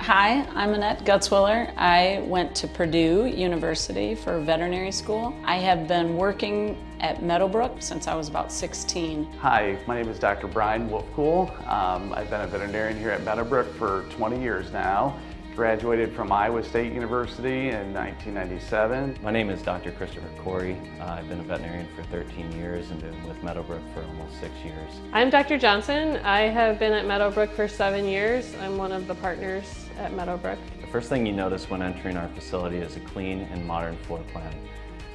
Hi, I'm Annette Gutzwiller. I went to Purdue University for veterinary school. I have been working at Meadowbrook since I was about 16. Hi, my name is Dr. Brian Wolfcool. I've been a veterinarian here at Meadowbrook for 20 years now. Graduated from Iowa State University in 1997. My name is Dr. Christopher Corey. I've been a veterinarian for 13 years and been with Meadowbrook for almost 6 years. I'm Dr. Johnson. I have been at Meadowbrook for 7 years. I'm one of the partners at Meadowbrook. The first thing you notice when entering our facility is a clean and modern floor plan.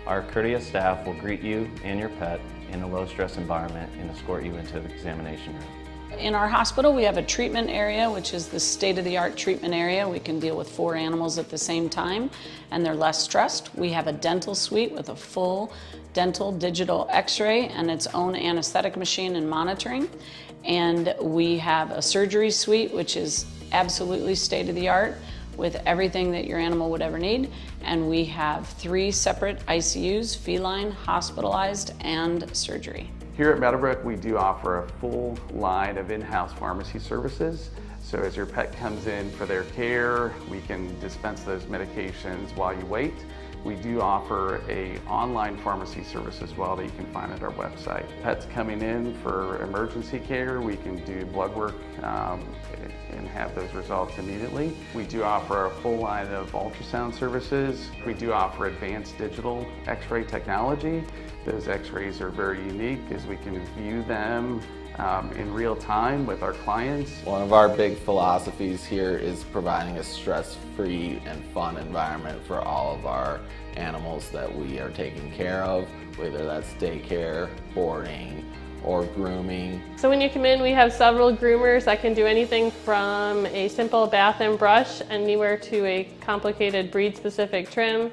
Our courteous staff will greet you and your pet in a low-stress environment and escort you into the examination room. In our hospital, we have a treatment area, which is the state-of-the-art treatment area. We can deal with 4 animals at the same time, and they're less stressed. We have a dental suite with a full dental digital x-ray and its own anesthetic machine and monitoring. And we have a surgery suite, which is absolutely state-of-the-art with everything that your animal would ever need. And we have 3 separate ICUs, feline, hospitalized, and surgery. Here at Meadowbrook, we do offer a full line of in-house pharmacy services. So as your pet comes in for their care, we can dispense those medications while you wait. We do offer an online pharmacy service as well that you can find at our website. Pets coming in for emergency care, we can do blood work and have those results immediately. We do offer a full line of ultrasound services. We do offer advanced digital x-ray technology. Those x-rays are very unique as we can view them in real time with our clients. One of our big philosophies here is providing a stress-free and fun environment for all of our animals that we are taking care of, whether that's daycare, boarding, or grooming. So when you come in, we have several groomers that can do anything from a simple bath and brush anywhere to a complicated breed-specific trim.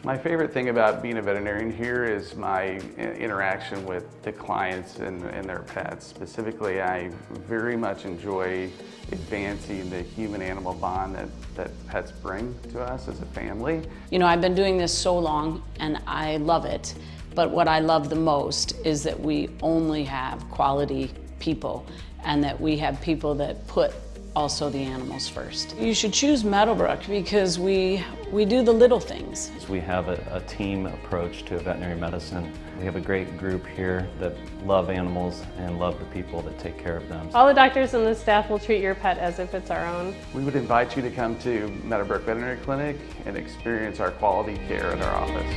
My favorite thing about being a veterinarian here is my interaction with the clients and their pets. Specifically, I very much enjoy advancing the human-animal bond that pets bring to us as a family. You know, I've been doing this so long and I love it, but what I love the most is that we only have quality people and that we have people that put also the animals first. You should choose Meadowbrook because we do the little things. We have a team approach to veterinary medicine. We have a great group here that love animals and love the people that take care of them. All the doctors and the staff will treat your pet as if it's our own. We would invite you to come to Meadowbrook Veterinary Clinic and experience our quality care at our office.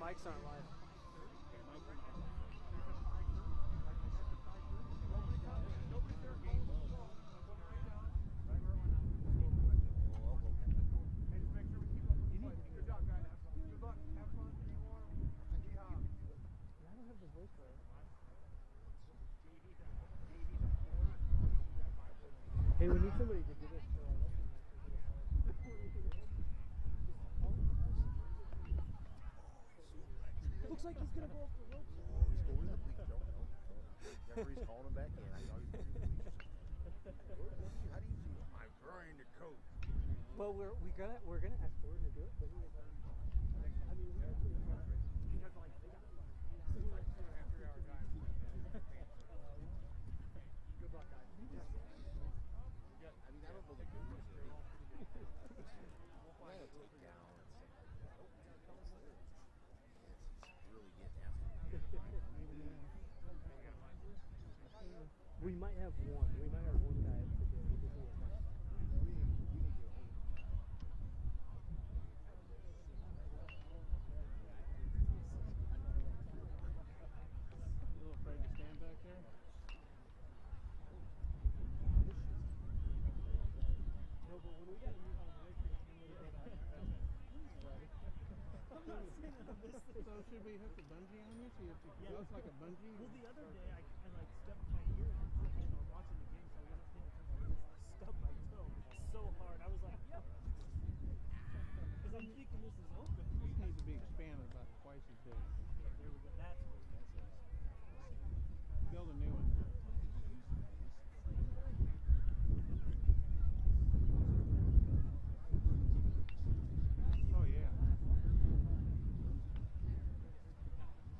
mics aren't live. Hey, we need somebody to do this for our lesson. Looks like he's gonna go up the rope. He's going to the bleachers. Don't know. Referee's calling him back in. I know he's going to the bleachers. How do you feel? I'm trying to coach. Well, we're gonna ask Gordon to do it, but he was. I mean, we have to. Because like they got like 2.5 3 hour drive. Good luck, guys. I mean, I don't know the moves or anything. We'll find a takedown and say, nope, it's really getting after me. We might have one. We might have one guy to do it. We need to go home. You a little afraid to stand back there? No, but when we got to move on the next I'm not saying on this thing. So should we hook a bungee on you? So you have to go like a bungee? Well, the other day I like stepped my ear and watching the game, so I wasn't paying attention. I stubbed my toe so hard. I was like, yep. Because I'm thinking this is open. These need to be expanded about twice as big. Yeah, there we go. That's what it is. Build a new one. Oh yeah.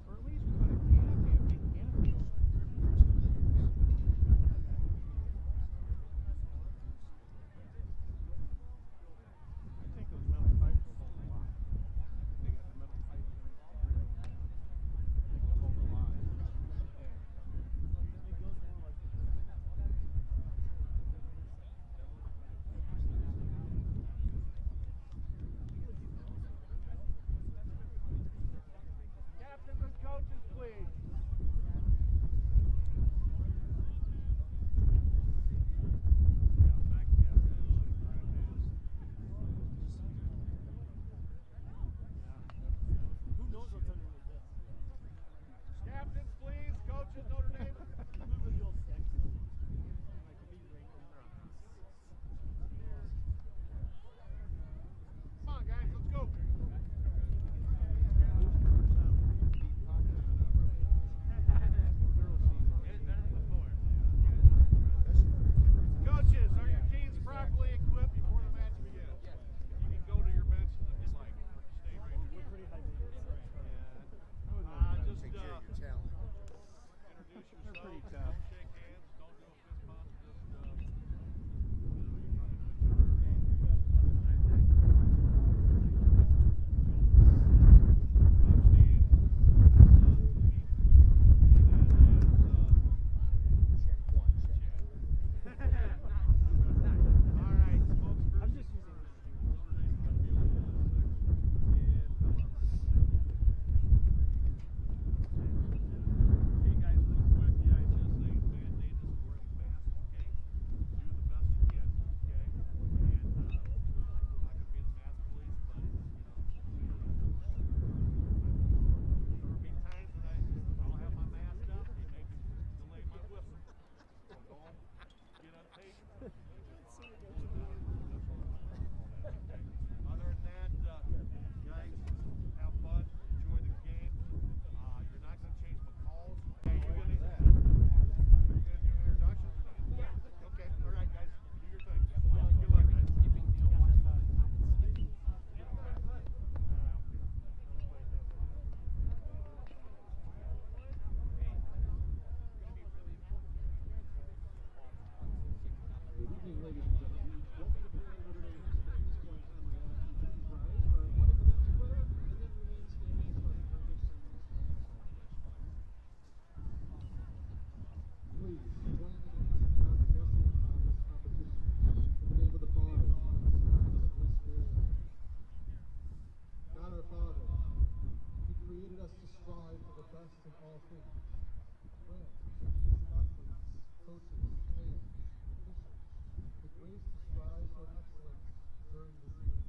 Or at least put a canopy, a big canopy over it. best in all things. Friends, athletes, coaches, fans, officials, with ways to strive for excellence during this game.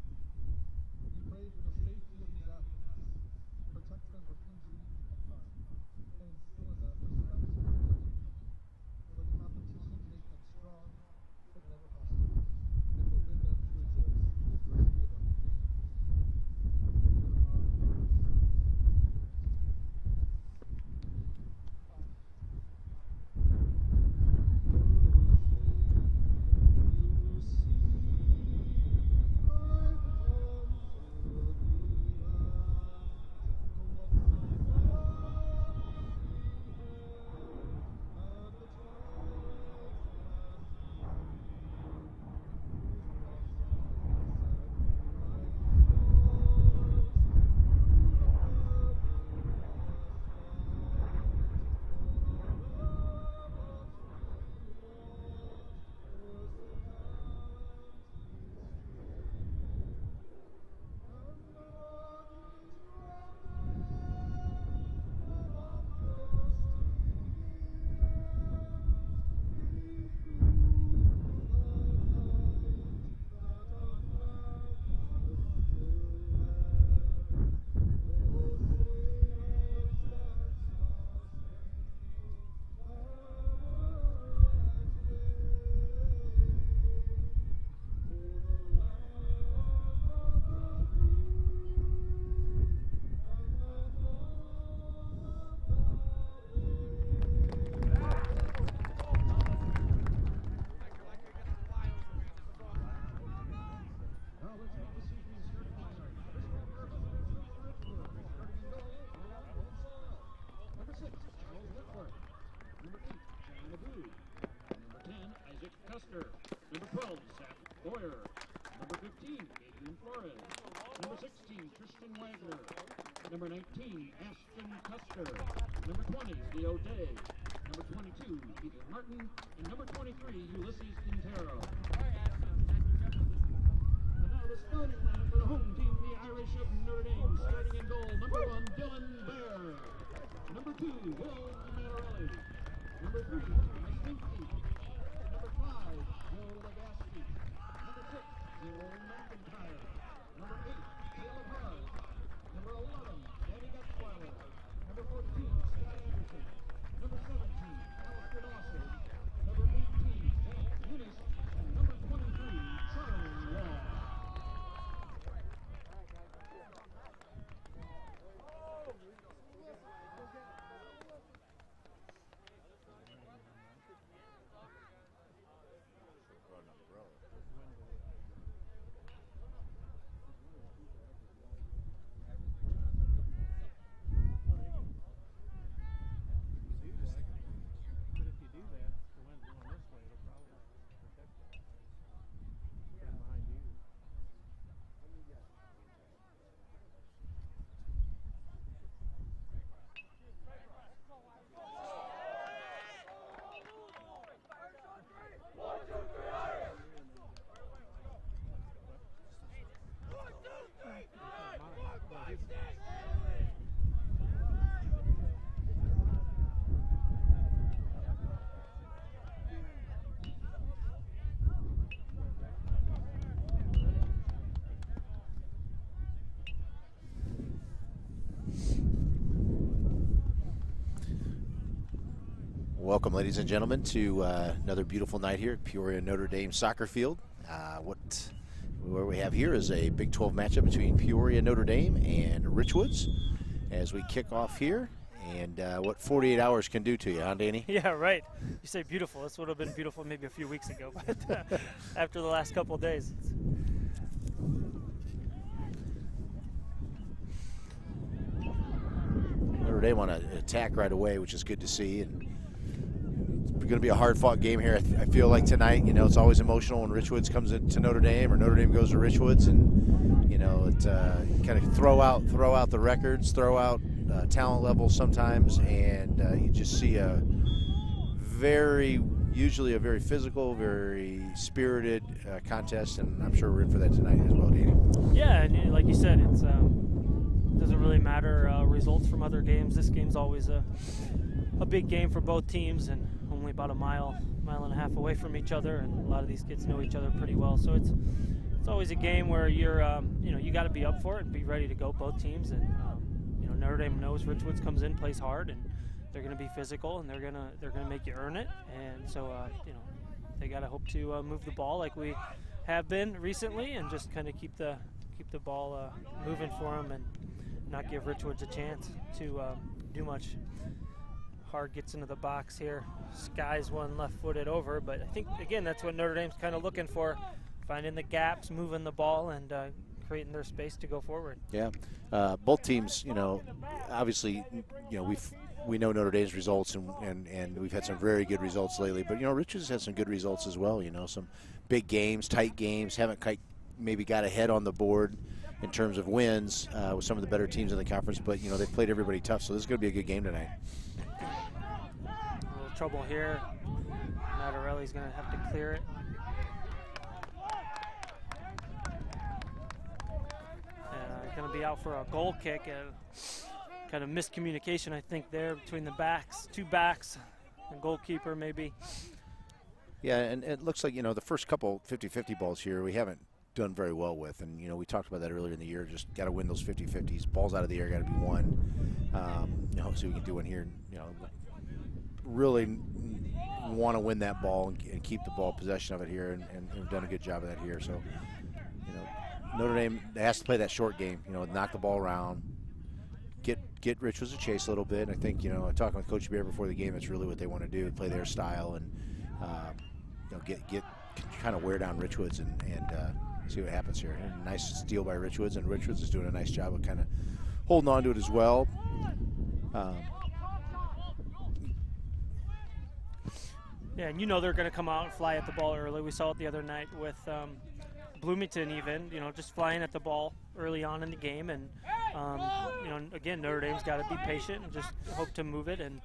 We pray for the safety of these athletes, protect them from injury and harm, and instill in them respect for integrity. Let competition make them strong, but never hostile, and forbid them to resist the adversity of others. Custer. Number 12, Zach Boyer. Number 15, Adrian Flores. Number 16, Tristan Wagner. Number 19, Ashton Custer. Number 20, Leo Day. Number 22, Ethan Martin. And number 23, Ulysses Quintero. And now the starting lineup for the home team, the Irish of Notre Dame. Starting in goal, number 1, Dylan Bear. Number 2, Will Manarelli. Number 3, Thomas Finke. Number 5, Joe Legasky. Number 6, Joel McIntyre. Number 8, Caleb Hart. Number 11, Danny Gutzweiler. Number 14, Scott Anderson. Number 17, Alistair Dawson. Number 18, Zach Eunice. And number 23, Charlie Wall. But if you do that, the wind going this way, it'll probably protect it. Put it behind you. Welcome, ladies and gentlemen, to another beautiful night here at Peoria Notre Dame Soccer Field. Where we have here is a Big 12 matchup between Peoria Notre Dame and Richwoods as we kick off here. And what 48 hours can do to you, huh, Danny? Yeah, right. You say beautiful. This would have been beautiful maybe a few weeks ago, but after the last couple of days. Notre Dame want to attack right away, which is good to see. And it's going to be a hard-fought game here. I feel like tonight, you know, it's always emotional when Richwoods comes into Notre Dame or Notre Dame goes to Richwoods, and you know, it kind of throw out the records, throw out talent levels sometimes, and you just see usually a very physical, very spirited contest, and I'm sure we're in for that tonight as well, Danny. Yeah, and like you said, it's doesn't really matter results from other games. This game's always a big game for both teams, and only about a mile and a half away from each other, and a lot of these kids know each other pretty well. So it's always a game where you're you got to be up for it and be ready to go, both teams. And Notre Dame knows Richwoods comes in, plays hard, and they're going to be physical, and they're gonna make you earn it. And so they got to hope to move the ball like we have been recently, and just kind of keep the ball moving for them, and not give Richwoods a chance to do much. Hard gets into the box here. Skies one left-footed over, but I think, again, that's what Notre Dame's kind of looking for, finding the gaps, moving the ball, and creating their space to go forward. Yeah, both teams, obviously, we know Notre Dame's results, and we've had some very good results lately, but, Richards had some good results as well, some big games, tight games, haven't quite maybe got ahead on the board in terms of wins with some of the better teams in the conference, but, they've played everybody tough, so this is going to be a good game tonight. A little trouble here. Mattarelli's going to have to clear it. Going to be out for a goal kick. Kind of miscommunication, I think, there between the backs, two backs, and goalkeeper maybe. Yeah, and it looks like, the first couple 50-50 balls here we haven't done very well with, and, we talked about that earlier in the year. Just got to win those 50-50s. Balls out of the air got to be won. So we can do one here. Really want to win that ball and keep the ball possession of it here, and we've done a good job of that here. So, Notre Dame has to play that short game. Knock the ball around, get Richwoods a chase a little bit. And I think, talking with Coach Bear before the game, that's really what they want to do: play their style and get kind of wear down Richwoods and see what happens here. And a nice steal by Richwoods, and Richwoods is doing a nice job of kind of holding on to it as well. Yeah, and they're going to come out and fly at the ball early. We saw it the other night with Bloomington even, just flying at the ball early on in the game. And, again, Notre Dame's got to be patient and just hope to move it and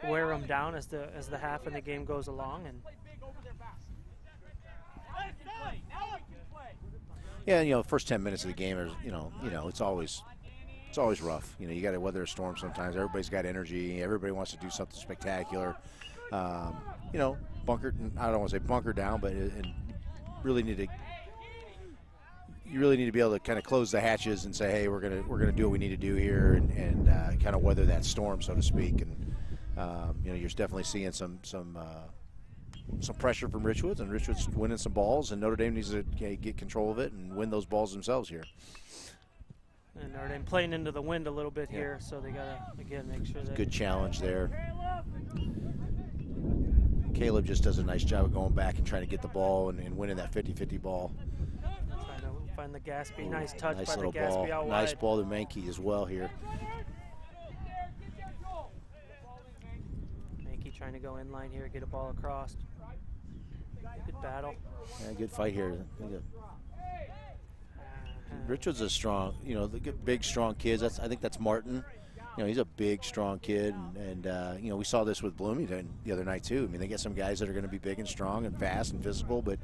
wear them down as the half and the game goes along. And yeah, first 10 minutes of the game is, it's always rough. You got to weather a storm sometimes. Everybody's got energy. Everybody wants to do something spectacular. Bunker. I don't want to say bunker down, but you really need to be able to kind of close the hatches and say, hey, we're gonna do what we need to do here, and kind of weather that storm, so to speak. And you're definitely seeing some pressure from Richwoods, and Richwoods winning some balls, and Notre Dame needs to get control of it and win those balls themselves here. And Notre Dame playing into the wind a little bit here, so they gotta again make sure that good challenge there. Caleb just does a nice job of going back and trying to get the ball and winning that 50-50 ball. Trying to find the Gaspy. Nice touch nice by the little Gaspy ball. out Nice wide. ball to Mankey as well here. Mankey trying to go in line here, get a ball across. Good battle. Yeah, good fight here. Richards is strong. The big, strong kids. I think that's Martin. He's a big, strong kid, and we saw this with Bloomington the other night too. I mean, they get some guys that are going to be big and strong and fast and physical, but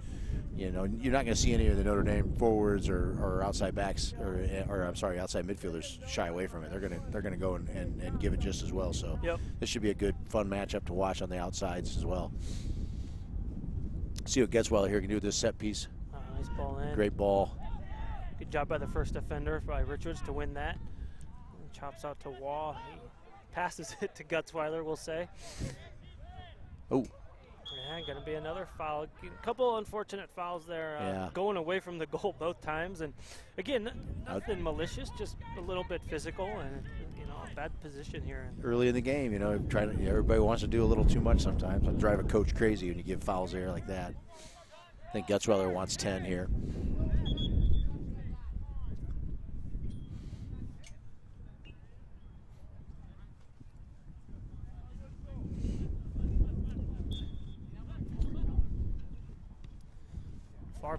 you're not going to see any of the Notre Dame forwards or outside backs or I'm sorry, outside midfielders shy away from it. They're going to go and give it just as well. So This should be a good, fun matchup to watch on the outsides as well. See what Getzweiler here can do with this set piece. Nice ball in. Great ball. Good job by the first defender by Richards to win that. Chops out to Waugh. He passes it to Gutzweiler, we'll say. Oh. Yeah, going to be another foul. A couple unfortunate fouls there. Going away from the goal both times. And, again, nothing malicious, just a little bit physical and, a bad position here. Early in the game, everybody wants to do a little too much sometimes. I'll drive a coach crazy when you give fouls there like that. I think Gutzweiler wants 10 here.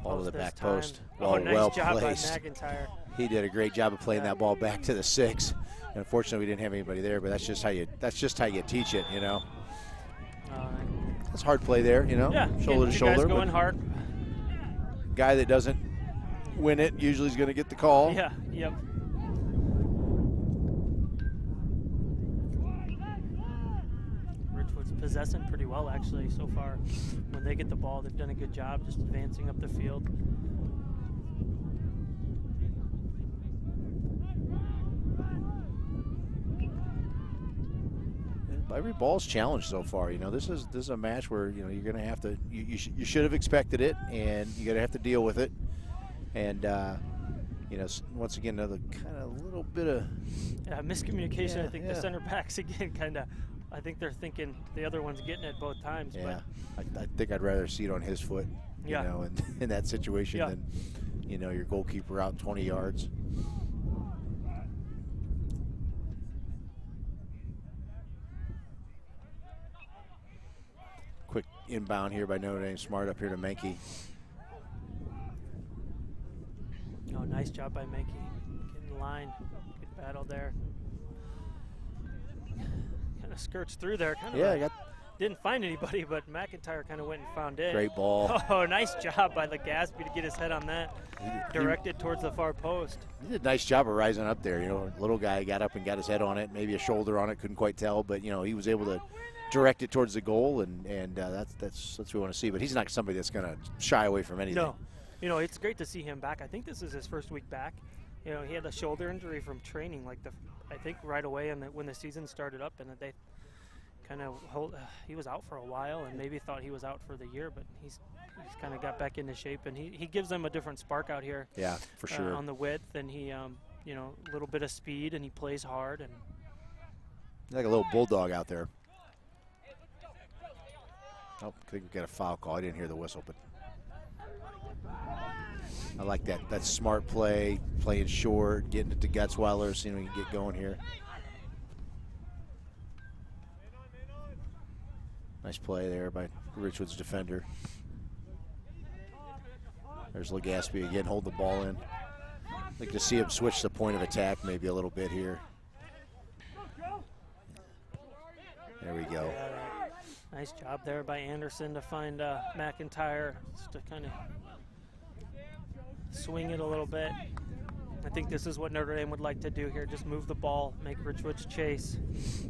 Ball to the back post. Nice job placed. by McIntyre. He did a great job of playing that ball back to the 6. And unfortunately, we didn't have anybody there, but that's just how you teach it, That's hard play there, Yeah, shoulder to shoulder. Guys going hard. Guy that doesn't win it usually is going to get the call. Yeah. Yep. possessing pretty well actually so far. When they get the ball, they've done a good job just advancing up the field. Every ball's challenged so far. You know, this is a match where, you know, you're going to have to, you should have expected it, and you're going to have to deal with it. And you know, once again, another kind of little bit of miscommunication. I think the center backs again kind of, I think they're thinking the other one's getting it both times. Yeah, but I think I'd rather see it on his foot, you know, in that situation than, you know, your goalkeeper out 20 yards. Quick inbound here by Notre Dame. Smart up here to Menke. Oh, nice job by Menke. Getting the line. Good battle there. Kind of skirts through there. Kind of didn't find anybody, but McIntyre kind of went and found it. Great ball. Oh, nice job by Legaspi to get his head on that. Directed towards the far post. He did a nice job of rising up there. You know, little guy got up and got his head on it, maybe a shoulder on it, couldn't quite tell, but, you know, he was able to direct it towards the goal, and that's what we want to see. But he's not somebody that's going to shy away from anything. No. You know, it's great to see him back. I think this is his first week back. You know, he had a shoulder injury from training, like I think right away when the season started up, and that they kind of he was out for a while, and maybe thought he was out for the year, but he's kind of got back into shape, and he gives them a different spark out here. Yeah, for sure. On the width, and he, you know, a little bit of speed, and he plays hard, and like a little bulldog out there. Oh, I think we got a foul call. I didn't hear the whistle, but I like that. That's smart play, playing short, getting it to Gutzweiler, seeing if we can get going here. Nice play there by Richwoods defender. There's Legaspi again, holding the ball in. I'd like to see him switch the point of attack maybe a little bit here. There we go. Nice job there by Anderson to find McIntyre, just to kind of swing it a little bit. I think this is what Notre Dame would like to do here, just move the ball, make Richwoods chase.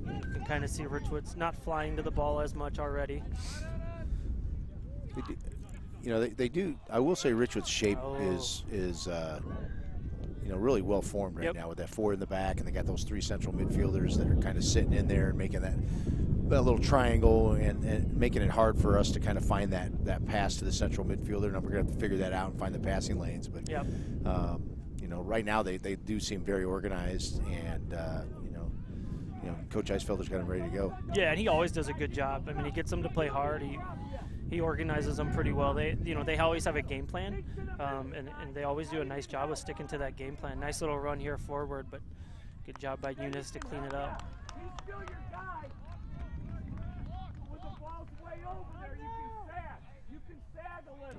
You can kind of see Richwoods not flying to the ball as much already. You know, they do. I will say Richwoods' shape is you know, really well formed right now with that four in the back, and they got those three central midfielders that are kind of sitting in there and making that little triangle and making it hard for us to kind of find that pass to the central midfielder. And we're going to have to figure that out and find the passing lanes. But you know, right now they do seem very organized, and you know, Coach Eisfelder's got them ready to go. Yeah, and he always does a good job. I mean, he gets them to play hard. He organizes them pretty well. They always have a game plan, and they always do a nice job of sticking to that game plan. Nice little run here forward, but good job by Eunice to clean it up.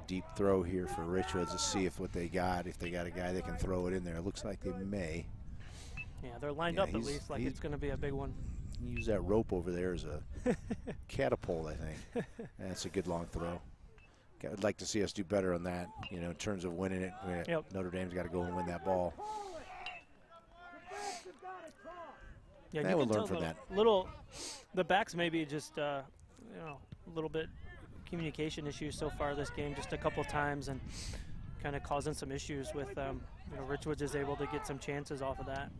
Deep throw here for Richwoods to see if they got a guy that can throw it in there. It looks like they may. Yeah, they're lined up at least like it's going to be a big one. Use that rope over there as a catapult, I think. That's a good long throw. I'd like to see us do better on that, you know, in terms of winning it. Notre Dame's got to go and win that ball. Yeah, we'll learn from that. The backs maybe just, you know, a little bit communication issues so far this game, just a couple times, and kind of causing some issues with, you know, Richwoods is able to get some chances off of that.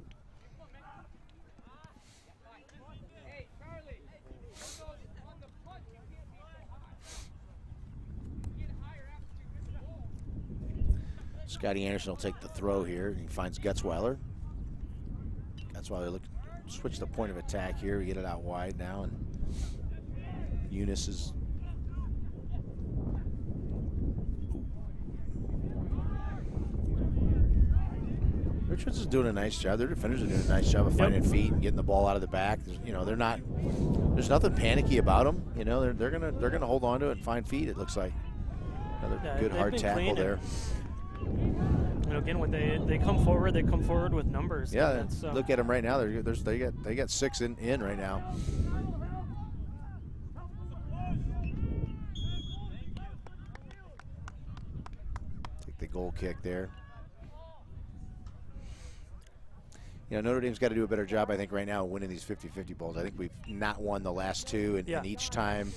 Scotty Anderson will take the throw here. He finds Gutzweiler. Gutzweiler switch the point of attack here. We get it out wide now, and Eunice is. Richwoods is doing a nice job. Their defenders are doing a nice job of finding feet and getting the ball out of the back. You know, they're not. There's nothing panicky about them. You know, they're gonna hold on to it and find feet. It looks like another good hard tackle there. You know, again, when they come forward with numbers. Yeah, look at them right now. They got six in right now. Take the goal kick there. you know, Notre Dame's got to do a better job, I think, right now of winning these 50-50 balls. I think we've not won the last two, and each time,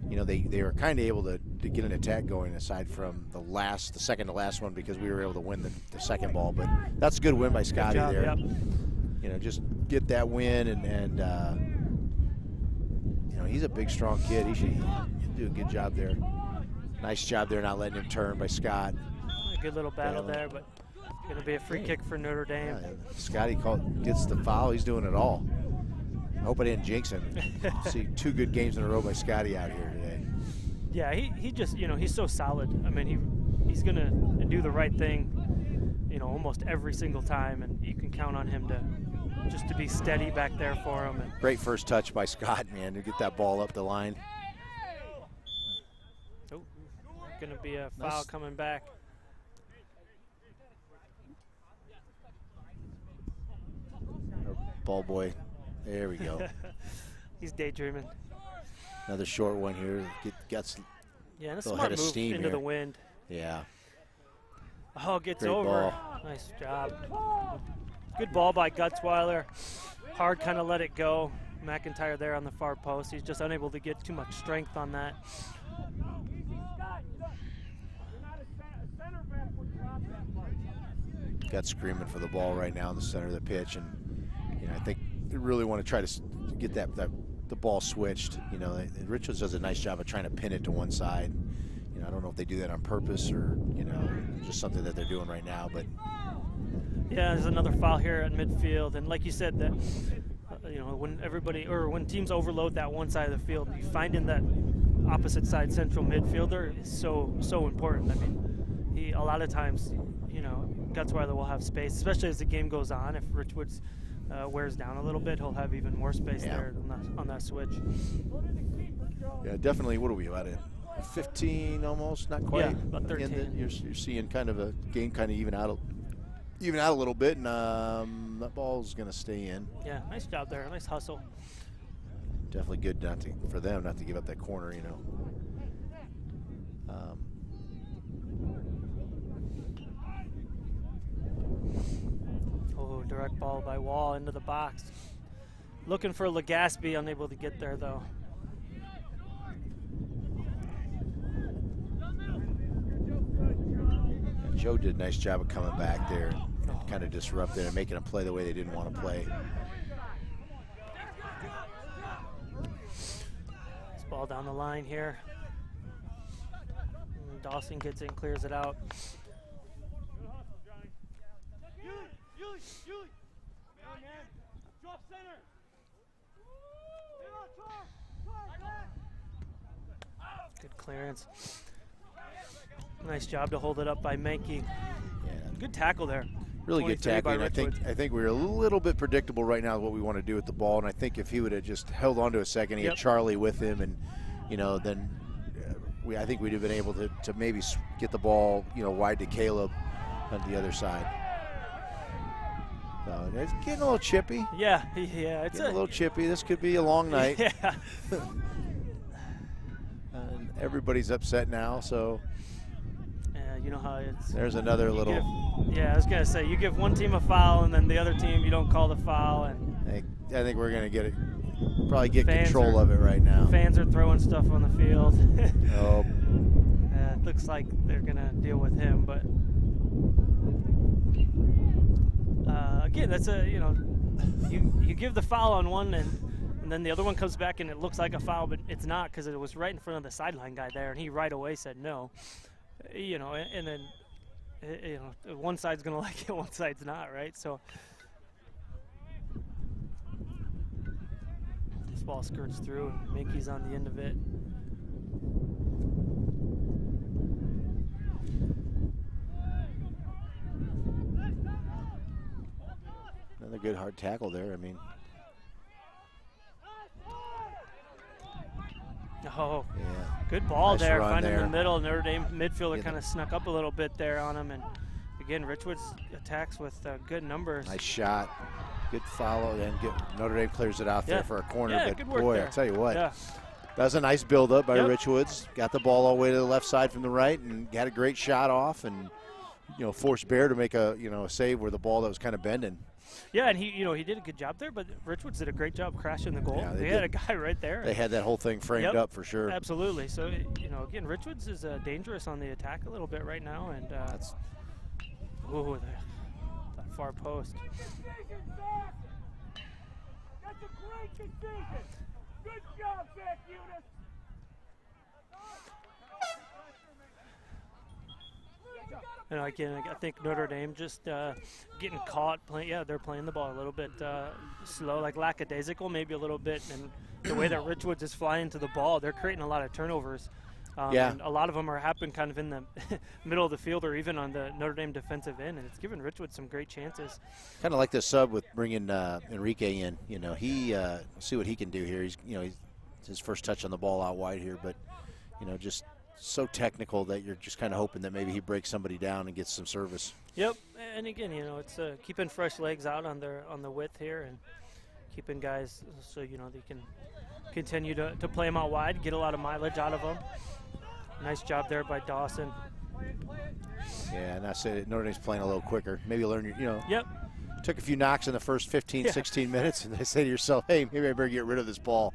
you know, they were kind of able to get an attack going aside from the second to last one because we were able to win the second ball. But that's a good win by Scotty there. Yep. You know, just get that win, and you know, he's a big, strong kid. He should do a good job there. Nice job there not letting him turn by Scott. A good little battle there, but it's going to be a free kick for Notre Dame. Yeah, Scotty gets the foul. He's doing it all. I hope I didn't jinx him. See 2 good games in a row by Scotty out here today. Yeah, he just, you know, he's so solid. I mean, he's going to do the right thing, you know, almost every single time, and you can count on him to be steady back there for him. And great first touch by Scott, man, to get that ball up the line. oh, going to be a foul coming back. Ball boy. There we go. He's daydreaming. Another short one here. Gets yeah, and a little smart head of move steam into here. the wind. Yeah. Oh, gets Great over. ball. Nice job. Good ball by Gutzweiler. Hard kind of let it go. McIntyre there on the far post. He's just unable to get too much strength on that. Got screaming for the ball right now in the center of the pitch, and you know, I think they really want to try to get the ball switched. You know, Richwoods does a nice job of trying to pin it to one side. You know, I don't know if they do that on purpose or, you know, just something that they're doing right now. But yeah, there's another foul here at midfield, and like you said, that you know, when teams overload that one side of the field, you find in that opposite side central midfielder is so important. I mean, a lot of times, you know, Gutzweiler will have space, especially as the game goes on. If Richwoods wears down a little bit, he'll have even more space there on that switch. Yeah, definitely. What are we about? 15 almost, not quite. Yeah, about 13. You're seeing kind of a game kind of even out a little bit, and that ball's going to stay in. Yeah, nice job there. Nice hustle. Definitely good for them not to give up that corner, you know. Oh, direct ball by Wall into the box. Looking for Legaspi, unable to get there though. And Joe did a nice job of coming back there and kind of disrupting and making them play the way they didn't want to play. This ball down the line here. And Dawson gets it and clears it out. Good clearance. Nice job to hold it up by Menke. Yeah. Good tackle there. Really good tackling. I think we're a little bit predictable right now what we want to do with the ball, and I think if he would have just held on to a second, he had Charlie with him, and you know, then I think we'd have been able to maybe get the ball, you know, wide to Caleb on the other side. So it's getting a little chippy. Yeah, it's a little chippy. This could be a long night. Yeah. And everybody's upset now, so. You know how it's. There's another little. I was gonna say, you give one team a foul and then the other team you don't call the foul, and I think we're gonna get control of it right now. Fans are throwing stuff on the field. Oh. It looks like they're gonna deal with him, but again, that's you give the foul on one and then the other one comes back and it looks like a foul, but it's not because it was right in front of the sideline guy there, and he right away said no. You know, and then, you know, one side's going to like it, one side's not, right? So this ball skirts through, and Menke's on the end of it. Another good hard tackle there. I mean. Oh, yeah. Good ball Nice there, run finding there. the middle. Notre Dame midfielder kind of snuck up a little bit there on him. And again, Richwoods attacks with good numbers. Nice shot. Good follow. And Notre Dame clears it out there for a corner. Yeah, but good work boy, there. I'll tell you what. Yeah. That was a nice build-up by Richwoods. Got the ball all the way to the left side from the right and had a great shot off, and, you know, forced Bear to make a save where the ball that was kind of bending. Yeah, and he did a good job there, but Richwoods did a great job crashing the goal. Yeah, they had a guy right there. They had that whole thing framed up for sure. Absolutely. So, again, Richwoods is dangerous on the attack a little bit right now, and That's that far post. That's a great decision. Good job, Zach Eunice. Again, I think Notre Dame just getting caught playing. Yeah, they're playing the ball a little bit slow, like lackadaisical, maybe a little bit. And the way that Richwoods is flying to the ball, they're creating a lot of turnovers. And a lot of them are happening kind of in the middle of the field or even on the Notre Dame defensive end, and it's given Richwoods some great chances. Kind of like the sub with bringing Enrique in. He see what he can do here. He's his first touch on the ball out wide here, but just so technical that you're just kind of hoping that maybe he breaks somebody down and gets some service. Yep, and again, it's keeping fresh legs out on the width here and keeping guys so they can continue to play them out wide, get a lot of mileage out of them. Nice job there by Dawson. Yeah, and I said Notre Dame's playing a little quicker. Maybe learn your, Yep. Took a few knocks in the first 15, 16 minutes, and they say to yourself, hey, maybe I better get rid of this ball.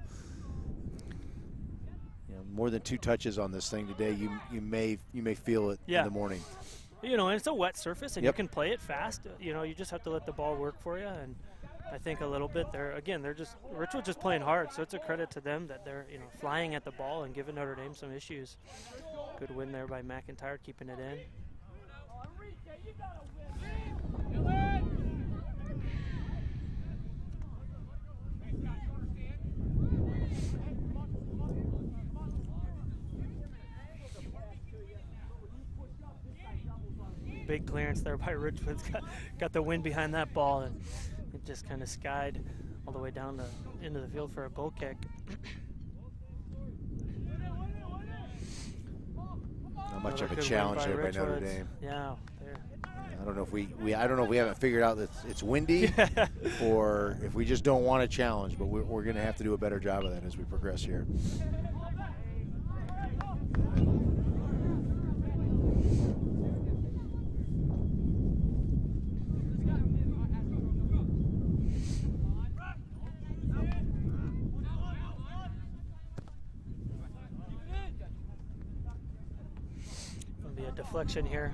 More than 2 touches on this thing today, you may feel it in the morning. And it's a wet surface, and you can play it fast. You just have to let the ball work for you. And I think a little bit Richwoods just playing hard, so it's a credit to them that they're flying at the ball and giving Notre Dame some issues. Good win there by McIntyre, keeping it in. Big clearance there by Richwoods. Got the wind behind that ball, and it just kind of skied all the way down into the field for a goal kick. Not much of a challenge there by Notre Dame. Yeah. I don't know if we haven't figured out that it's windy or if we just don't want a challenge, but we're going to have to do a better job of that as we progress here. Be a deflection here.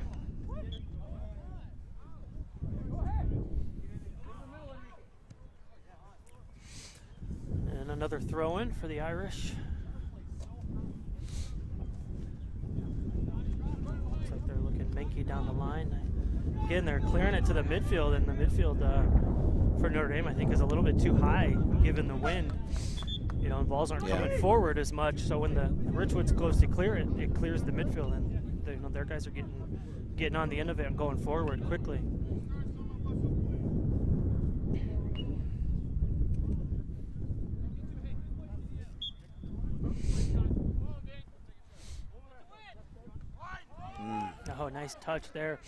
And another throw in for the Irish. Looks like they're looking Menke down the line. Again, they're clearing it to the midfield, and the midfield for Notre Dame I think is a little bit too high given the wind. And balls aren't coming forward as much, so when the Richwoods close to clear it, it clears the midfield, and their guys are getting on the end of it and going forward quickly. Oh, nice touch there.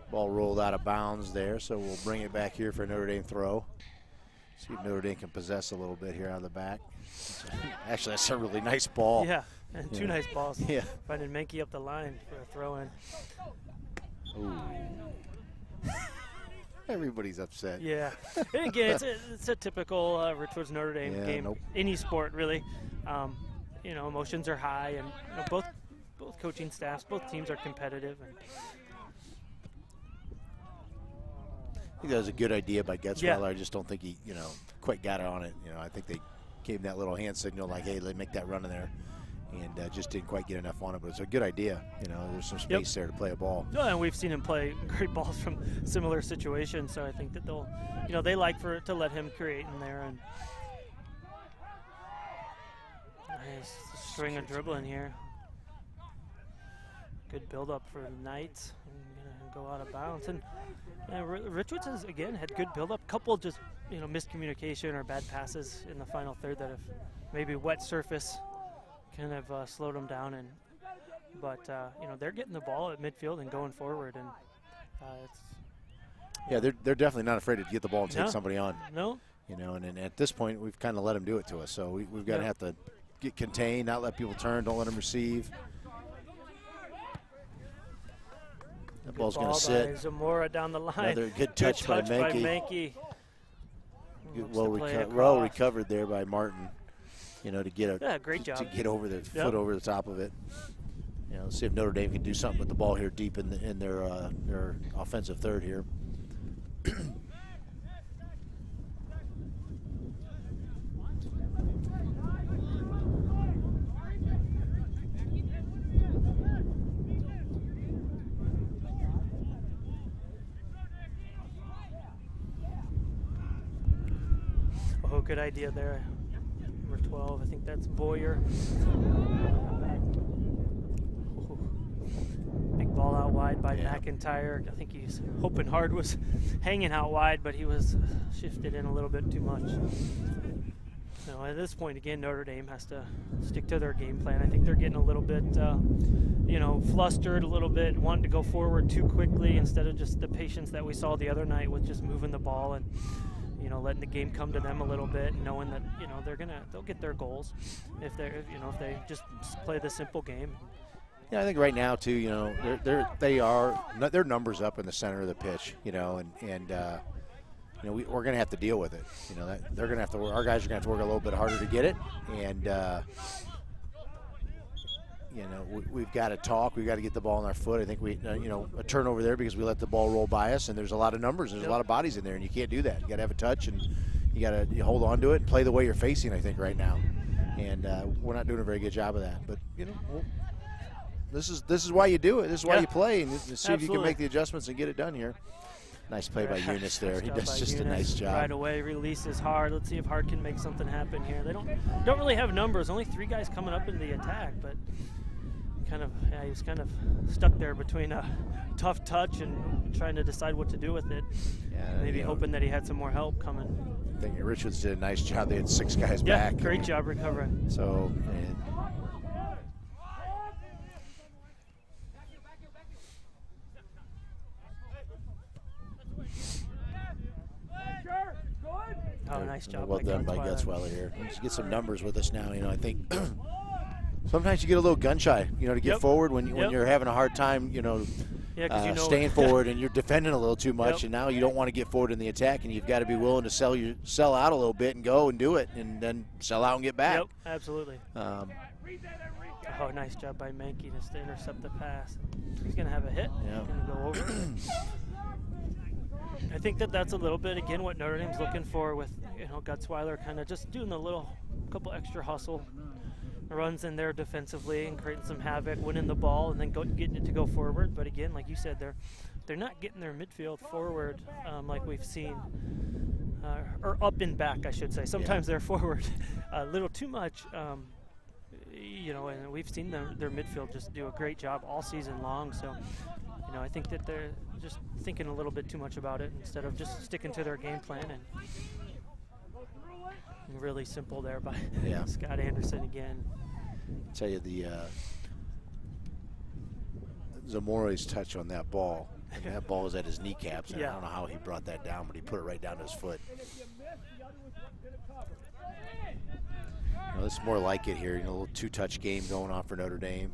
Ball rolled out of bounds there, so we'll bring it back here for a Notre Dame throw. See if Notre Dame can possess a little bit here out of the back. Actually, that's a really nice ball. Yeah, and two nice balls. Yeah. Finding Menke up the line for a throw-in. Ooh. Everybody's upset. Yeah. And again, it's a typical Richwoods Notre Dame game. Any sport, really. Emotions are high, and both coaching staffs, both teams are competitive. And I think that was a good idea by Getzweiler. I just don't think he, quite got it on it. I think they gave him that little hand signal like, hey, let's make that run in there. And just didn't quite get enough on it. But it's a good idea. There's some space there to play a ball. No, and we've seen him play great balls from similar situations. So I think that they'll, they like to let him create in there. And nice string of dribbling here. Good build-up for the Knights. And go out of bounds. And Richwoods has, again, had good build-up. Couple just, miscommunication or bad passes in the final third that have maybe wet surface kind of slowed them down. But they're getting the ball at midfield and going forward. And Yeah, they're definitely not afraid to get the ball and take somebody on. No. You know, and at this point, we've kind of let them do it to us. So we've got to have to get contained, not let people turn, don't let them receive. That ball's going to sit. Zamora down the line. Another good touch, by Menke. Well recovered there by Martin. You know, to get a great job to get over the foot over the top of it. You know, let's see if Notre Dame can do something with the ball here deep in their offensive third here. Oh, good idea there. Number 12, I think that's Boyer. Big ball out wide by McIntyre. I think he's hoping Hard was hanging out wide, but he was shifted in a little bit too much. So at this point, again, Notre Dame has to stick to their game plan. I think they're getting a little bit, you know, flustered a little bit, wanting to go forward too quickly instead of just the patience that we saw the other night with just moving the ball and, you know, letting the game come to them a little bit, knowing that, you know, they'll get their goals if they just play the simple game. Yeah, I think right now too, you know, their numbers up in the center of the pitch, you know, and you know, we're going to have to deal with it. You know, that they're going to have to. Our guys are going to have to work a little bit harder to get it, and you know, we've got to talk. We've got to get the ball on our foot. I think we, you know, a turnover there because we let the ball roll by us, and there's a lot of numbers. There's a lot of bodies in there, and you can't do that. You got to have a touch, and you got to hold on to it and play the way you're facing. I think right now, and we're not doing a very good job of that. But you know, this is why you do it. This is why you play, and see if you can make the adjustments and get it done here. Nice play by Eunice there. He does just a nice job. Right away, releases Hard. Let's see if Hard can make something happen here. They don't really have numbers. Only 3 guys coming up in the attack, but he was kind of stuck there between a tough touch and trying to decide what to do with it. Yeah, maybe hoping that he had some more help coming. I think Richwoods did a nice job. They had 6 guys back. Yeah, great job recovering. So. Oh, nice job. Well done by Gutzweiler here. Let's get some numbers with us now. You know, I think sometimes you get a little gun shy, you know, to get forward when you're having a hard time, you know, staying forward and you're defending a little too much, and now you don't want to get forward in the attack, and you've got to be willing to sell out a little bit and go and do it, and then sell out and get back. Yep, absolutely. Oh, nice job by Menke just to intercept the pass. He's going to have a hit. Yeah. He's going to go over. I think that's a little bit, again, what Notre Dame's looking for with, you know, Gutzweiler kind of just doing a couple extra hustle runs in there defensively and creating some havoc, winning the ball, and then getting it to go forward. But again, like you said, they're not getting their midfield forward like we've seen, or up and back, I should say. Sometimes they're forward a little too much, you know, and we've seen their midfield just do a great job all season long. So, you know, I think that they're just thinking a little bit too much about it instead of just sticking to their game plan. And really simple there by Scott Anderson again. I'll tell you, the Zamora's touch on that ball, and that ball was at his kneecaps, and I don't know how he brought that down, but he put it right down to his foot. You know, it's more like it here, you know, a little 2-touch game going on for Notre Dame.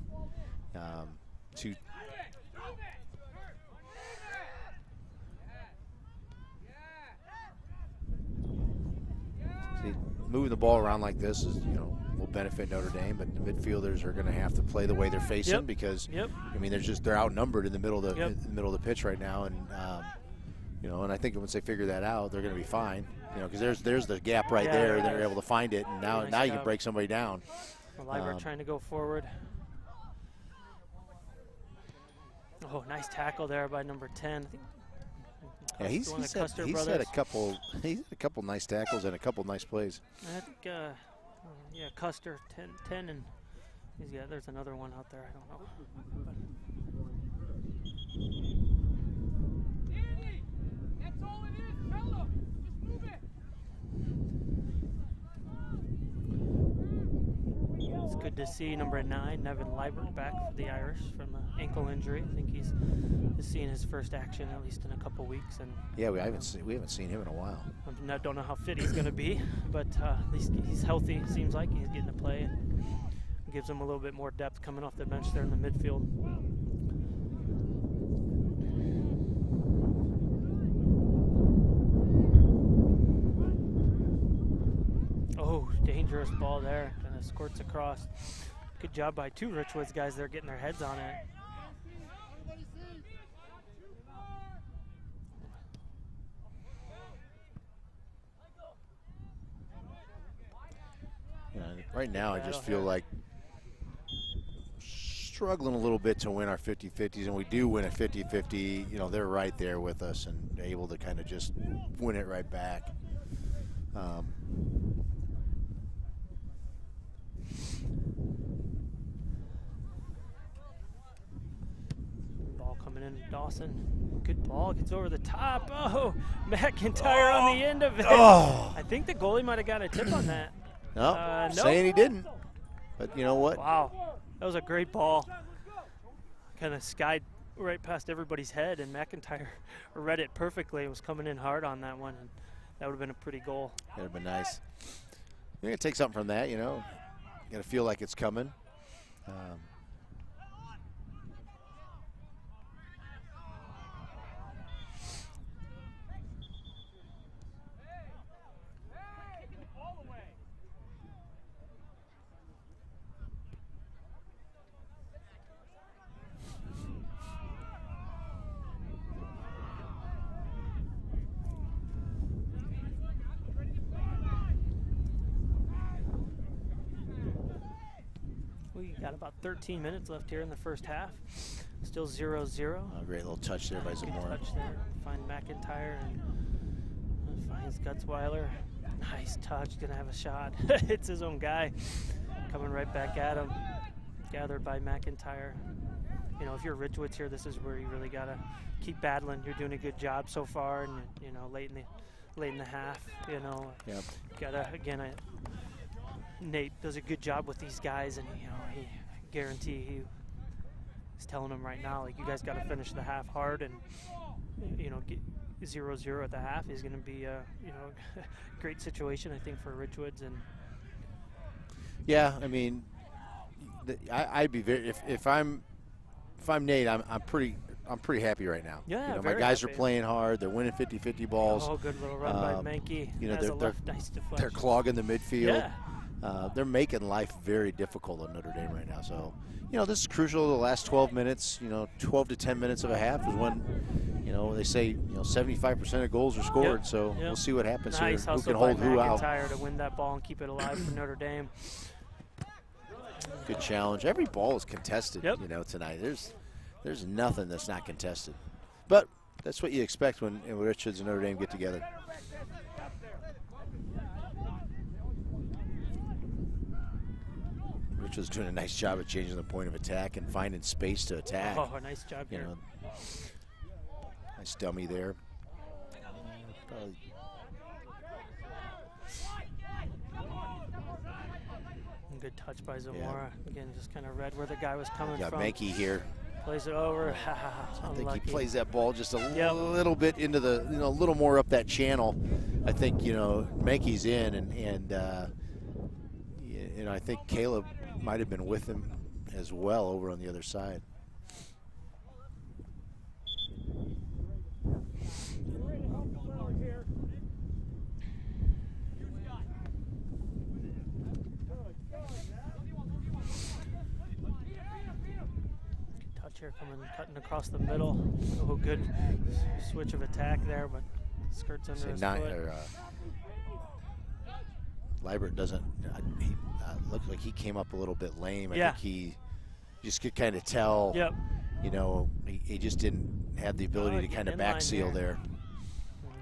Moving the ball around like this is, you know, will benefit Notre Dame, but the midfielders are going to have to play the way they're facing because, I mean, they're outnumbered in the middle of the pitch right now, and you know, and I think once they figure that out, they're going to be fine. You know, because there's the gap right there, and they're able to find it, and now you can break somebody down. Liver trying to go forward. Oh, nice tackle there by number 10. Yeah, he's had a couple nice tackles and a couple nice plays. I think, Custer 10, and there's another one out there. I don't know. That's all it is. Tell them. Just move it. It's a good good to see number 9, Nevin Liebert, back for the Irish from an ankle injury. I think he's seen his first action at least in a couple weeks. And Yeah, we haven't seen him in a while. I don't know how fit he's going to be, but at least he's healthy. Seems like he's getting to play, and gives him a little bit more depth coming off the bench there in the midfield. Oh, dangerous ball there. Kind of squirts across. Good job by 2 Richwoods guys there getting their heads on it. Right now, I just feel like struggling a little bit to win our 50-50s, and we do win a 50-50. You know, they're right there with us and able to kind of just win it right back. Ball coming in, Dawson. Good ball, gets over the top. Oh, McIntyre on the end of it. Oh. I think the goalie might have got a tip on that. No, nope. saying he didn't. But you know what? Wow, that was a great ball. Kind of skied right past everybody's head, and McIntyre read it perfectly. It was coming in hard on that one, and that would have been a pretty goal. That would have been nice. You're going to take something from that, you know. You got to feel like it's coming. We got about 13 minutes left here in the first half. Still 0-0. A great little touch there by Good Zamora. touch there. Find McIntyre and finds Gutzweiler. Nice touch. Gonna have a shot. Hits his own guy. Coming right back at him. Gathered by McIntyre. You know, if you're Richwoods here, this is where you really gotta keep battling. You're doing a good job so far, and you know, late in the half. You know, Yep. gotta again. Nate does a good job with these guys, and you know, I guarantee he's telling them right now, like, you guys got to finish the half hard, and you know, get 0-0 at the half is going to be a great situation, I think, for Richwoods. And Yeah, I mean, I'd be very if I'm Nate, I'm pretty happy right now. Yeah, you know, my very guys happy. are playing hard. They're winning 50-50 balls. Oh, good little run by Mankey. You know, Has a they're left, nice deflection. they're clogging the midfield. Yeah. They're making life very difficult at Notre Dame right now. So, you know, this is crucial. The last 12 minutes, you know, 12 to 10 minutes of a half is when, you know, they say, you know, 75% of goals are scored. Yep. So Yep. we'll see what happens Nice here. Who hustle can by hold who out? McIntyre to win that ball and keep it alive for Notre Dame. Good challenge. Every ball is contested, Yep. you know, tonight. There's nothing that's not contested. But that's what you expect when Richwoods and Notre Dame get together. Richwoods doing a nice job of changing the point of attack and finding space to attack. Oh, nice job You here. know, nice dummy there. Probably Good touch by Zamora. Again, just kind of read where the guy was coming got from. Mankey here. Plays it over. I think he Unlucky. plays that ball just a Yep. little bit into the, you know, a little more up that channel. I think, you know, Mankey's in, and you know, I think Caleb might have been with him as well over on the other side. Touch here cutting across the middle. Oh, good switch of attack there, but skirts under his foot. Liebert doesn't, look like he came up a little bit lame. I Yeah. think he just could kind of tell, Yep. you know, he just didn't have the ability to getting kind of in line back seal here. there.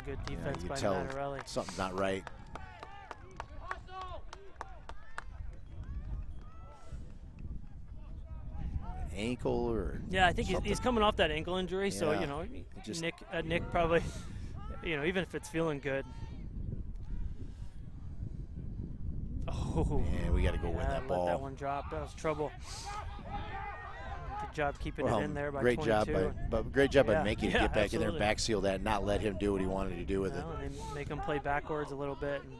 Good You know, defense you by could tell Mattarelli. something's not right. Ankle or Yeah, I think something. he's coming off that ankle injury, so, Yeah. you know, It just- Nick probably, you know, even if it's feeling good. Oh, Oh, and we got to go win that ball. Let that one drop. That was trouble. Good job keeping it in there by great 22. Great job by Yeah, Mankey to yeah, get back in there and absolutely. backseal that, and not let him do what he wanted to do with it. And they make him play backwards a little bit and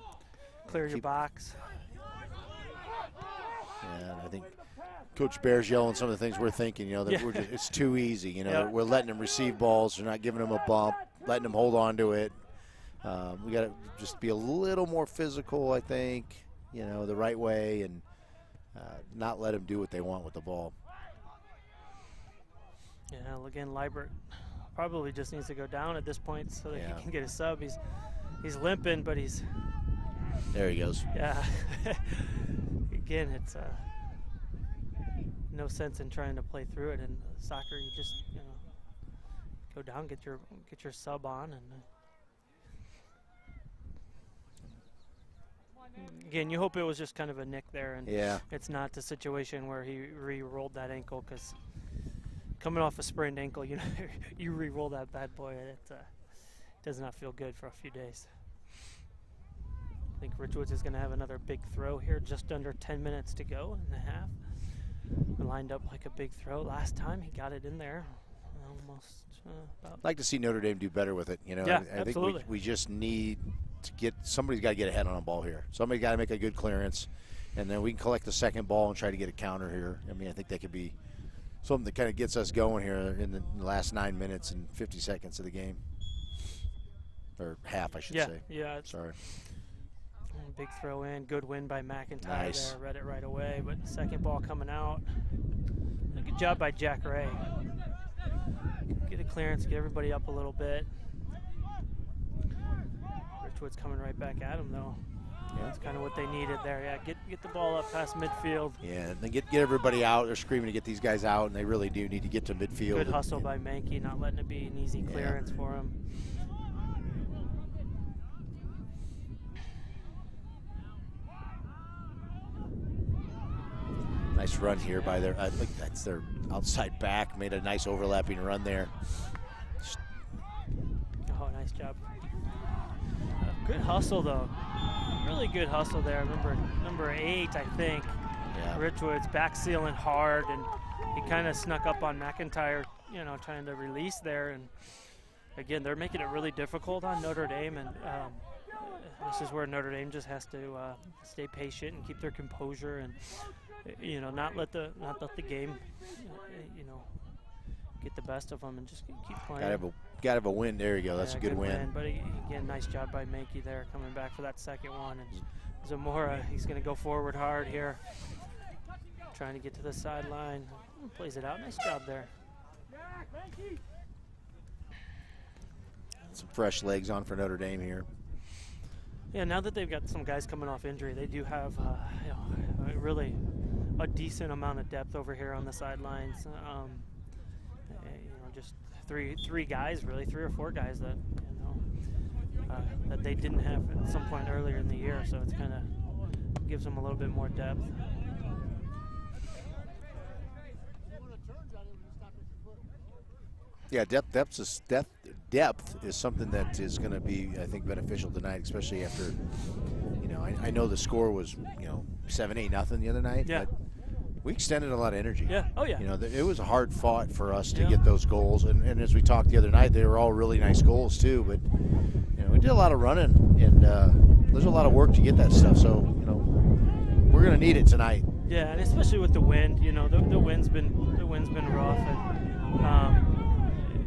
clear your box. And I think Coach Bear's yelling some of the things we're thinking, you know, that we're just, it's too easy. You know, we're letting them receive balls. We're not giving them a bump, letting them hold on to it. We got to just be a little more physical, I think, you know, the right way, and not let them do what they want with the ball. Yeah, again, Liebert probably just needs to go down at this point so that he can get a sub. He's limping, but he's... There he goes. Yeah. Again, it's no sense in trying to play through it. In soccer, you just, you know, go down, get your sub on, and again, you hope it was just kind of a nick there, and it's not the situation where he re-rolled that ankle, because coming off a sprained ankle, you know, you re-roll that bad boy, it does not feel good for a few days. I think Richwoods is going to have another big throw here, just under 10 minutes to go in the half. Lined up like a big throw last time. He got it in there almost. I'd like to see Notre Dame do better with it. You know, yeah, I think we just need to get, somebody's got to get ahead on a ball here. Somebody's got to make a good clearance, and then we can collect the second ball and try to get a counter here. I mean, I think that could be something that kind of gets us going here in the last 9 minutes and 50 seconds of the game. Or half, I should say. Yeah. Sorry. Big throw in, good win by McIntyre Nice. there, read it right away, but second ball coming out. Good job by Jack Ray. Get a clearance, get everybody up a little bit. Richwoods coming right back at him though. Yeah. That's kind of what they needed there. Yeah, get the ball up past midfield. Yeah, and then get everybody out. They're screaming to get these guys out, and they really do need to get to midfield. Good hustle by Mankey, not letting it be an easy clearance for him. Nice run here by their, I think that's their outside back, made a nice overlapping run there. Oh, nice job. Good hustle though. Really good hustle there. Number 8, I think. Yeah. Richwoods back sealing hard, and he kind of snuck up on McIntyre, you know, trying to release there. And again, they're making it really difficult on Notre Dame, and this is where Notre Dame just has to stay patient and keep their composure, and you know, not let the game, you know, get the best of them, and just keep playing. Gotta have a win. There you go. That's a good win. But again, nice job by Mankey there, coming back for that second one. And Zamora, he's going to go forward hard here, trying to get to the sideline. Plays it out. Nice job there. Some fresh legs on for Notre Dame here. Yeah, now that they've got some guys coming off injury, they do have you know, really a decent amount of depth over here on the sidelines. You know, just three guys, really, 3 or 4 guys that, you know, that they didn't have at some point earlier in the year. So it's kind of gives them a little bit more depth. Yeah, depth is something that is going to be, I think, beneficial tonight, especially after, you know, I know the score was, you know, 7-8-0 the other night. Yeah. But we extended a lot of energy. Yeah. Oh yeah. You know, it was a hard fought for us to get those goals, and as we talked the other night, they were all really nice goals too. But you know, we did a lot of running, and there's a lot of work to get that stuff. So you know, we're going to need it tonight. Yeah, and especially with the wind. You know, the wind's been rough, and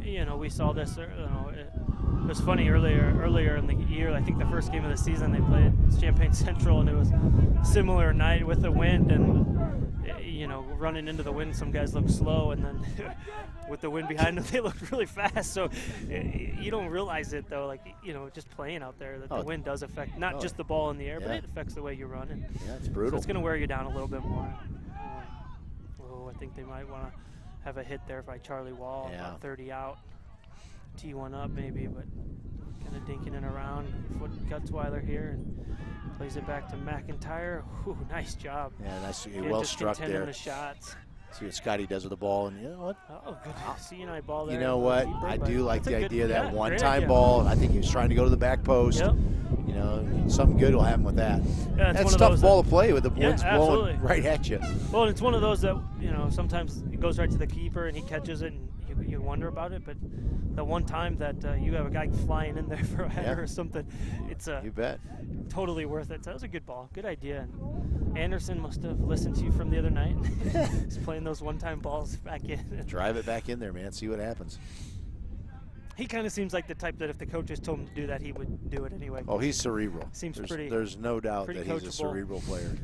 you know, we saw this. You know, it was funny earlier in the year. I think the first game of the season they played Champaign Central, and it was a similar night with the wind, and you know, running into the wind, some guys look slow, and then with the wind behind them, they looked really fast. So you don't realize it though, like, you know, just playing out there, that the wind does affect not just the ball in the air, but it affects the way you run. And yeah, it's brutal. So it's going to wear you down a little bit more. I think they might want to have a hit there by Charlie Wall, about 30 out, tee one up maybe, but kind of dinking it around. Foot Gutzweiler here, and plays it back to McIntyre. Ooh, nice job. Yeah, nice. Well struck there. The shots. See what Scotty does with the ball, and you know what? Oh, good. See ball there. You know what? I do like the idea of that one-time idea. ball. I think he was trying to go to the back post. Yep. You You know, something good will happen with that. Yeah, it's That's one of tough those ball to play with. The wind's absolutely. blowing right at you. Well, it's one of those that, you know, sometimes it goes right to the keeper and he catches it and you wonder about it. But the one time that you have a guy flying in there for a header or something, it's You bet. totally worth it. So that was a good ball, good idea. And Anderson must have listened to you from the other night. He's playing those one-time balls back in. Drive it back in there, man. See what happens. He kind of seems like the type that if the coaches told him to do that, he would do it anyway. Oh, he's cerebral. Seems There's no doubt pretty that he's a coachable. cerebral player.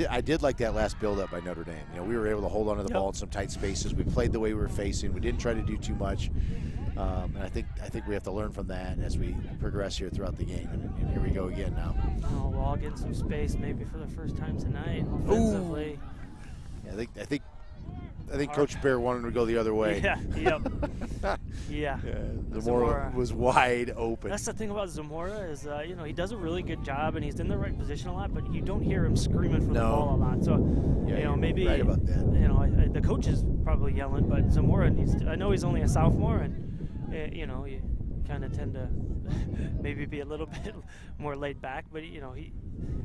I did like that last build-up by Notre Dame. You know, we were able to hold onto the ball in some tight spaces. We played the way we were facing. We didn't try to do too much. And I think we have to learn from that as we progress here throughout the game. And here we go again now. Oh, we'll all get some space maybe for the first time tonight offensively. Yeah, I think Coach Bear wanted to go the other way. Yeah, yep. Yeah. Zamora was wide open. That's the thing about Zamora is, you know, he does a really good job and he's in the right position a lot, but you don't hear him screaming for the ball a lot. So, you know, maybe right about that. You know, the coach is probably yelling, but Zamora needs to, I know he's only a sophomore and, you know, you kind of tend to maybe be a little bit more laid back, but, you know,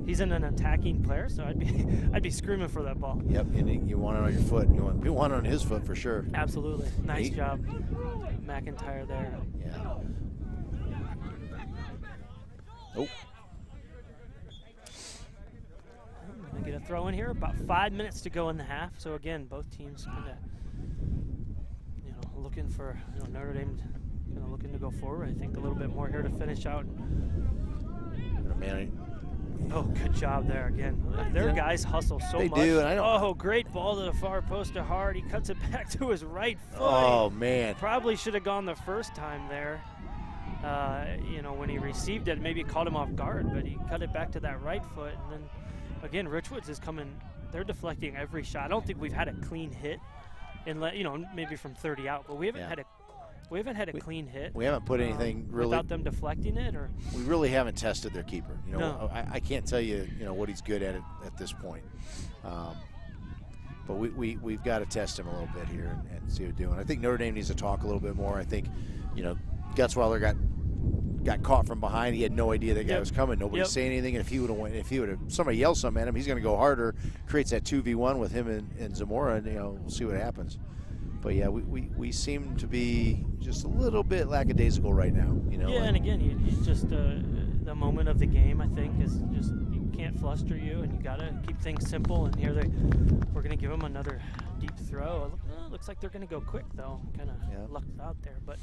he's an attacking player, so I'd be screaming for that ball. Yep, and you want it on your foot. You want it on his foot for sure. Absolutely. Nice job, McIntyre there. Yeah. Oh. I'm going to get a throw in here. About 5 minutes to go in the half. So, again, both teams kind of, you know, looking for, you know, Notre Dame kind of looking to go forward. I think a little bit more here to finish out. Oh, good job there again. Their guys hustle so much. They do, and I don't. Oh, great ball to the far post to Hart. He cuts it back to his right foot. Oh, man. Probably should have gone the first time there. You know, when he received it, maybe it caught him off guard, but he cut it back to that right foot. And then, again, Richwoods is coming. They're deflecting every shot. I don't think we've had a clean hit, you know, maybe from 30 out, but we haven't had a. We haven't had a clean hit. We haven't put anything really without them deflecting it, or we really haven't tested their keeper. You know, no. I can't tell you, you know, what he's good at this point. But we've got to test him a little bit here and see what he's doing. I think Notre Dame needs to talk a little bit more. I think, you know, Gutzweiler got caught from behind. He had no idea that guy was coming. Nobody's saying anything. And if he would have somebody yelled something at him, he's going to go harder. Creates that 2v1 with him and Zamora, and you know, we'll see what happens. But yeah, we seem to be just a little bit lackadaisical right now. You know. Yeah, and again, you just the moment of the game, I think, is just you can't fluster you, and you got to keep things simple. And here we're going to give them another deep throw. Looks like they're going to go quick though. Kind of lucked out there, but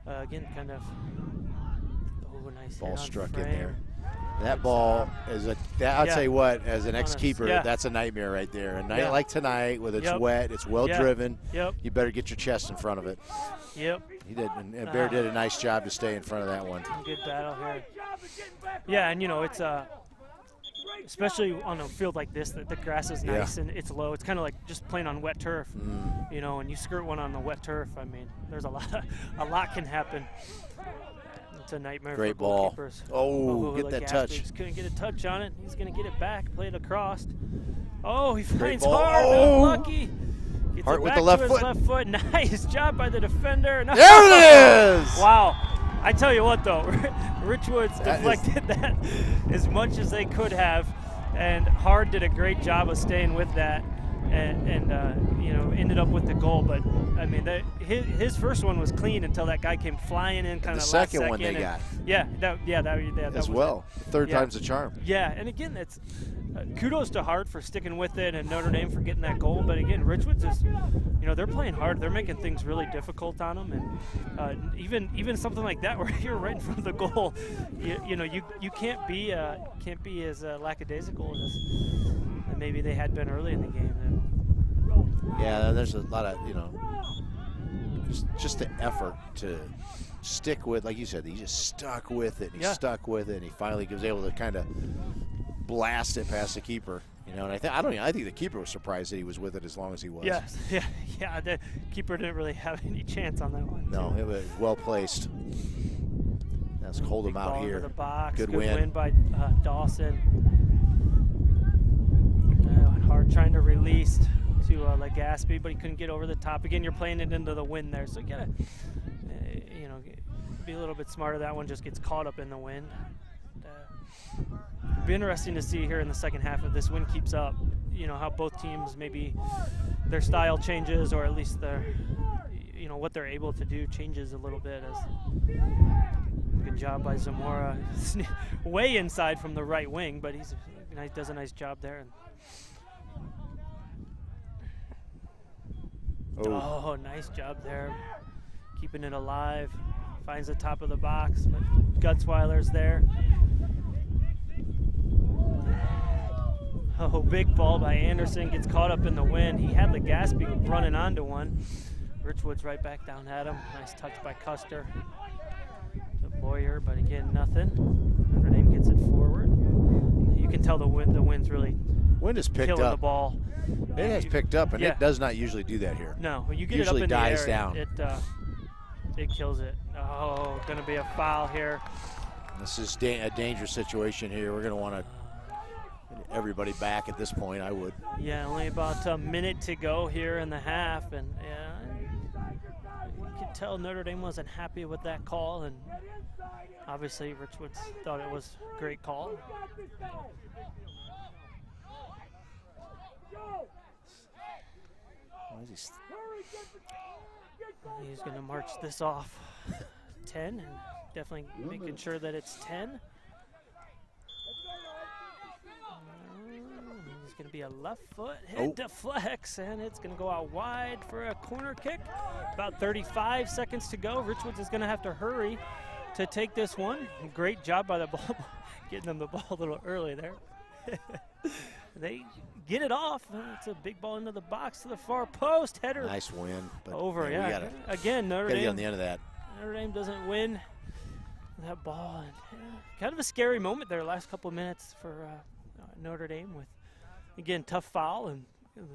again, kind of. Oh, nice ball struck frame. In there. That ball is I'll tell you what, as an ex-keeper, that's a nightmare right there. A night like tonight, with it's wet, it's well driven. You better get your chest in front of it. He did, and Bear did a nice job to stay in front of that one. Good battle here. Yeah, and you know, it's especially on a field like this, the grass is nice and it's low. It's kind of like just playing on wet turf, you know. And you skirt one on the wet turf. I mean, there's a lot can happen. It's a nightmare Great for ball. goalkeepers. Oh, get that touch. Just couldn't get a touch on it. He's going to get it back. Play it across. Oh, he finds ball. Hart. Oh. Lucky. Gets Hart it with back the left to foot. his left foot. Nice job by the defender. No. There it is. Wow. I tell you what, though, Richwoods deflected that as much as they could have, and Hart did a great job of staying with that. And you know, ended up with the goal. But I mean, his first one was clean until that guy came flying in, kind of last second. The second one they got. That as was well. Third time's a charm. Yeah, and again, that's kudos to Hart for sticking with it, and Notre Dame for getting that goal. But again, Richwoods is, you know, they're playing hard. They're making things really difficult on them, and even something like that where you're right in front of the goal, you know, you can't be as lackadaisical as maybe they had been early in the game. Yeah, there's a lot of, you know, just the effort to stick with, like you said, he just stuck with it, and he stuck with it, and he finally was able to kind of blast it past the keeper. You know, and I think the keeper was surprised that he was with it as long as he was. Yes, yeah. The keeper didn't really have any chance on that one. No, it was well placed. Let's hold him out here. The box. Good win by Dawson. Hard trying to release to Legaspi, but he couldn't get over the top. Again, you're playing it into the wind there, so you gotta, you know, be a little bit smarter. That one just gets caught up in the wind. It'll be interesting to see here in the second half if this wind keeps up, you know, how both teams, maybe their style changes, or at least their, you know, what they're able to do changes a little bit. Good job by Zamora. Way inside from the right wing, but he does a nice job there. Oh, nice job there. Keeping it alive. Finds the top of the box, but Gutzweiler's there. Oh, big ball by Anderson. Gets caught up in the wind. He had Legaspi running onto one. Richwoods right back down at him. Nice touch by Custer. To Boyer, but again, nothing. Notre Dame gets it forward. You can tell the wind's really has picked killing up the ball. It has picked up, and yeah. it does not usually do that here. No, when you get usually it up in dies the air, down. It kills it. Oh, gonna be a foul here. This is a dangerous situation here. We're gonna want to everybody back at this point. I would. Yeah, only about a minute to go here in the half, and yeah, you could tell Notre Dame wasn't happy with that call, and obviously Richwoods thought it was a great call. He's going to march this off 10, and definitely making sure that it's 10. It's going to be a left foot hit deflects, and it's going to go out wide for a corner kick. About 35 seconds to go. Richwoods is going to have to hurry to take this one. Great job by the ball, getting them the ball a little early there. They get it off. It's a big ball into the box to the far post. Header. Nice win. But over, man, yeah. Again, Notre Dame. Get on the end of that. Notre Dame doesn't win that ball. Kind of a scary moment there, last couple of minutes for Notre Dame with, again, tough foul and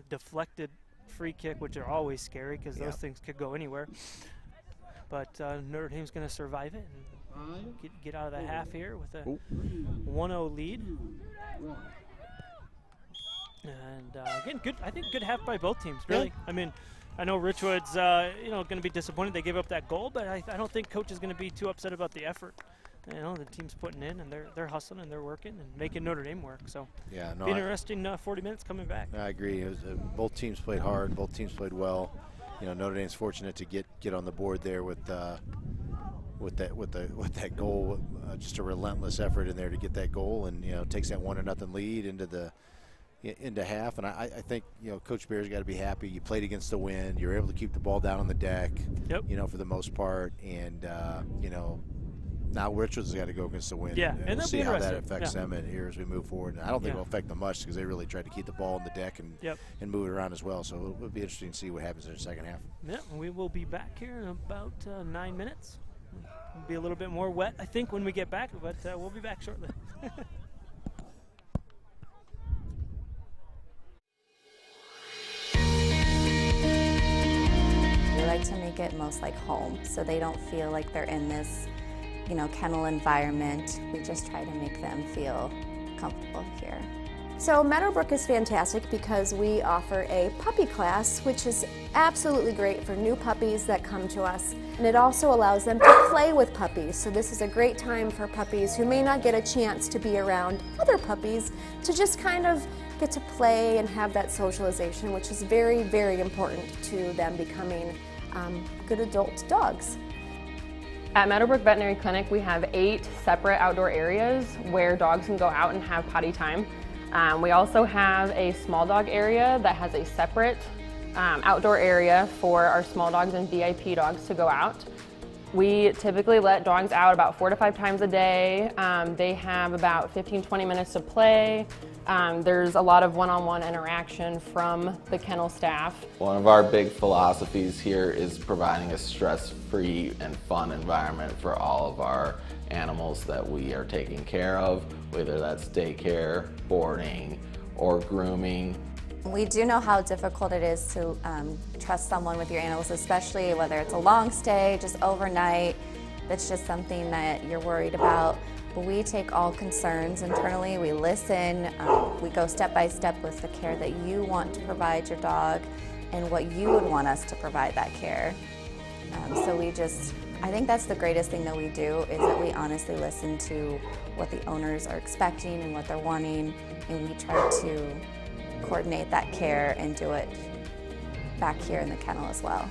deflected free kick, which are always scary because those things could go anywhere. But Notre Dame's going to survive it and get out of the half here with a 1-0 lead. And again, good. I think good half by both teams. Really, I mean, I know Richwoods, going to be disappointed they gave up that goal, but I don't think coach is going to be too upset about the effort. You know, the team's putting in, and they're hustling and they're working and making Notre Dame work. So yeah, no, be interesting 40 minutes coming back. I agree. It was, both teams played hard. Both teams played well. You know, Notre Dame's fortunate to get on the board there with that goal. Just a relentless effort in there to get that goal, and takes that 1-0 lead into half. And I think Coach Bear's got to be happy. You played against the wind. You're able to keep the ball down on the deck. Yep. For the most part, and now Richards has got to go against the wind. Yeah, and we'll see how that affects them here as we move forward. And I don't think it'll affect them much because they really tried to keep the ball on the deck and move it around as well. So it'll be interesting to see what happens in the second half. Yeah, we will be back here in about 9 minutes. It'll be a little bit more wet, I think, when we get back, but we'll be back shortly. We like to make it most like home, so they don't feel like they're in this, kennel environment. We just try to make them feel comfortable here. So Meadowbrook is fantastic because we offer a puppy class, which is absolutely great for new puppies that come to us. And it also allows them to play with puppies. So this is a great time for puppies who may not get a chance to be around other puppies to just kind of get to play and have that socialization, which is very, very important to them becoming good adult dogs. At Meadowbrook Veterinary Clinic, we have 8 separate outdoor areas where dogs can go out and have potty time. We also have a small dog area that has a separate outdoor area for our small dogs and VIP dogs to go out. We typically let dogs out about 4 to 5 times a day. They have about 15-20 minutes to play. There's a lot of one-on-one interaction from the kennel staff. One of our big philosophies here is providing a stress-free and fun environment for all of our animals that we are taking care of, whether that's daycare, boarding, or grooming. We do know how difficult it is to trust someone with your animals, especially whether it's a long stay, just overnight. That's just something that you're worried about. But we take all concerns internally, we listen, we go step by step with the care that you want to provide your dog and what you would want us to provide that care. So we just I think that's the greatest thing that we do, is that we honestly listen to what the owners are expecting and what they're wanting, and we try to coordinate that care and do it back here in the kennel as well.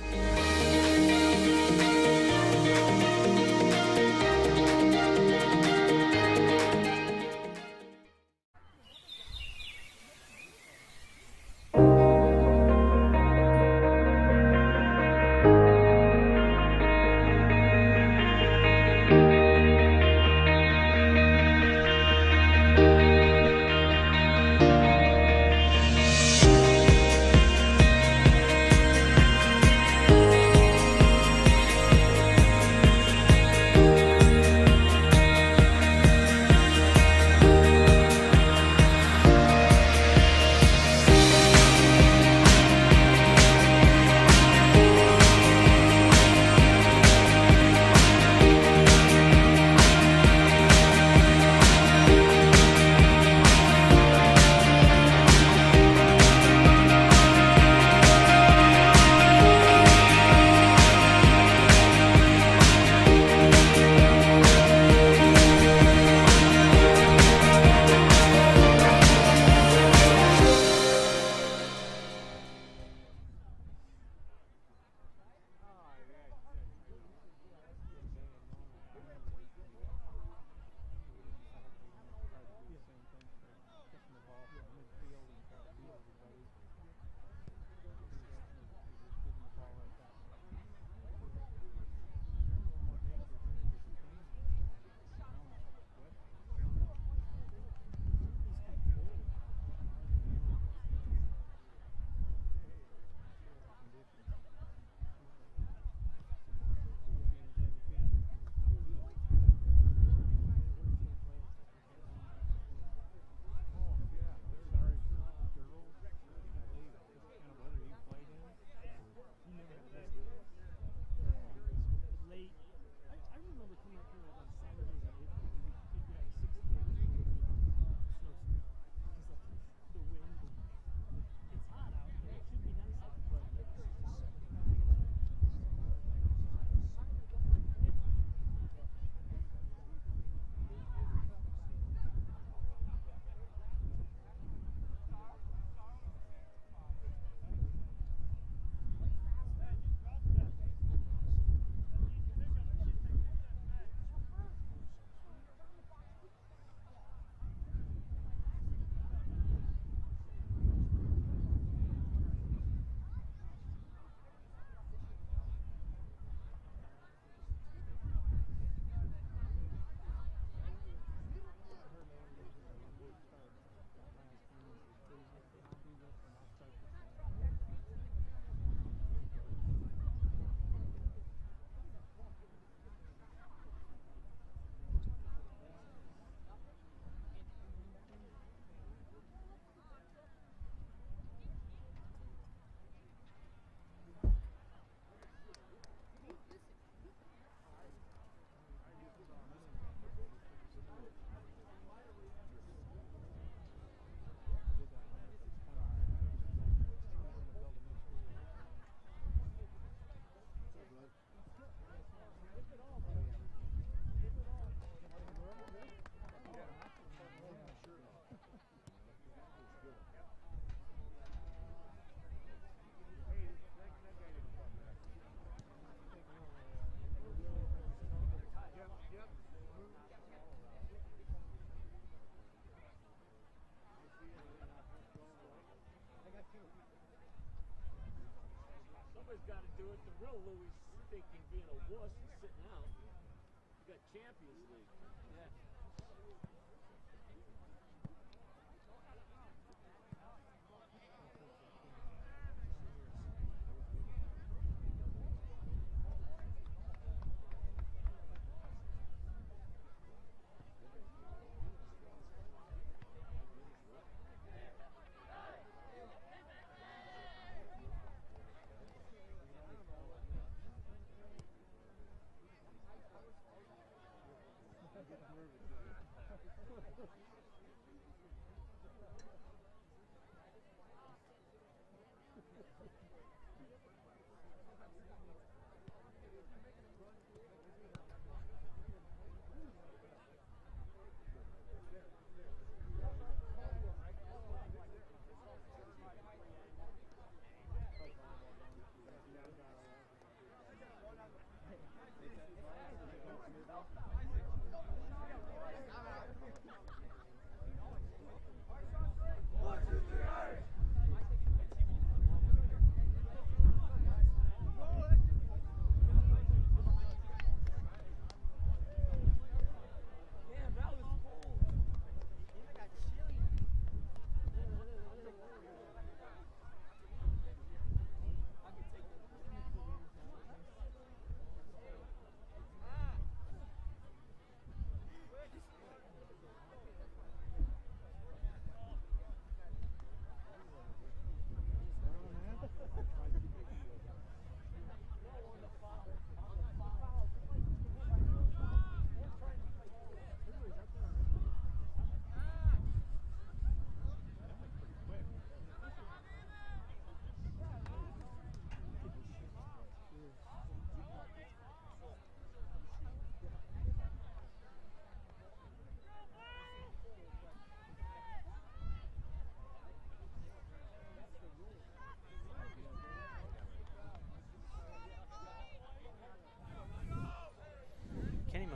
Somebody's got to do it. The real Louis thinking being a wuss and sitting out. You got Champions League. Yeah.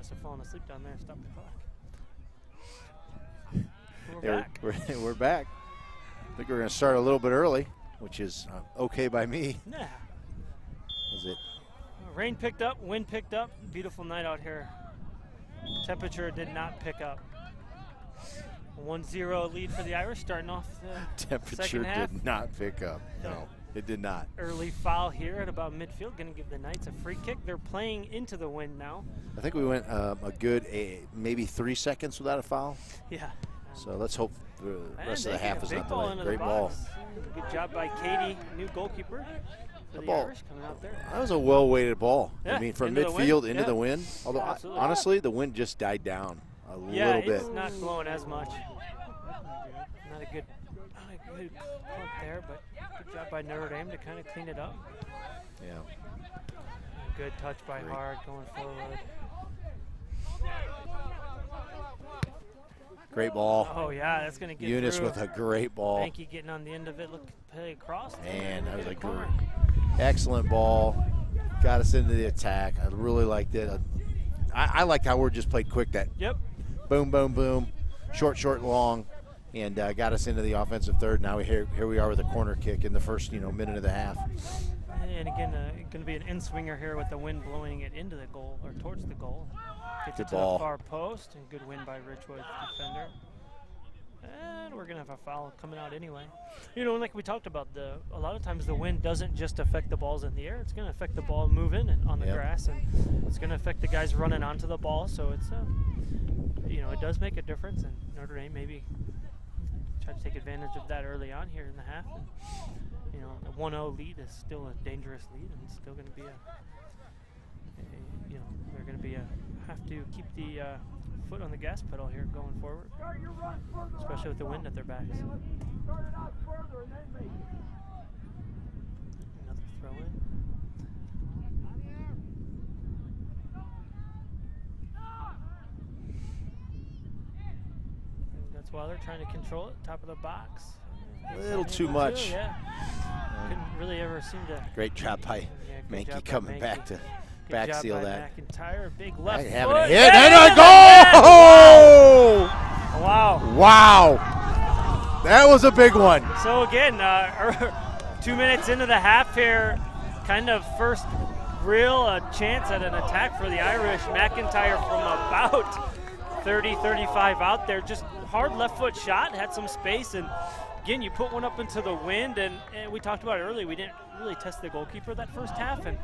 must have fallen asleep down there. Stop the clock. We're back. We're back. I think we're going to start a little bit early, which is okay by me. Yeah. Is it? Rain picked up, wind picked up. Beautiful night out here. Temperature did not pick up. 1-0 lead for the Irish starting off the Temperature second half. did not pick up. No, it did not. Early foul here at about midfield. Going to give the Knights a free kick. They're playing into the wind now. I think we went a good maybe 3 seconds without a foul. Yeah. So let's hope the rest of the half is not delayed. delayed. Great ball. Good job by Katie, new goalkeeper for the Irish coming out there. That was a well-weighted ball. Yeah, I mean, from into midfield the into the wind. Although, honestly, the wind just died down a little bit. It's not blowing as much. Not a good punt there, but good job by Notre Dame to kind of clean it up. Yeah. Good touch by Hard going forward. Great ball. Oh, yeah, that's going to get Eunice through. with a great ball. Banky getting on the end of it, play across. Man, that was a great, excellent ball. Got us into the attack. I really liked it. I liked how we just played quick. That boom, boom, boom, short, long, and got us into the offensive third. Now here we are with a corner kick in the first minute and a half. And again, going to be an in-swinger here with the wind blowing it into the goal or towards the goal. Gets it to the far post, and good win by Richwoods defender. And we're going to have a foul coming out anyway. Like we talked about, a lot of times the wind doesn't just affect the balls in the air. It's going to affect the ball moving and on the grass, and it's going to affect the guys running onto the ball. So it's, it does make a difference, and Notre Dame maybe try to take advantage of that early on here in the half. And, a 1-0 lead is still a dangerous lead, and it's still going to be they're going to have to keep the foot on the gas pedal here going forward, especially with the wind at their backs. Another throw in. And that's why they're trying to control it, top of the box. A little too much. Yeah. Couldn't really ever seem to. Great job by Mankey coming back to back seal that. McIntyre, big left foot. Having a hit and a goal! Wow. Wow. That was a big one. So again, 2 minutes into the half here, kind of first real chance at an attack for the Irish. McIntyre from about 30-35 out there, just hard left foot shot, had some space, and again, you put one up into the wind, and we talked about it earlier, we didn't really test the goalkeeper that first half, and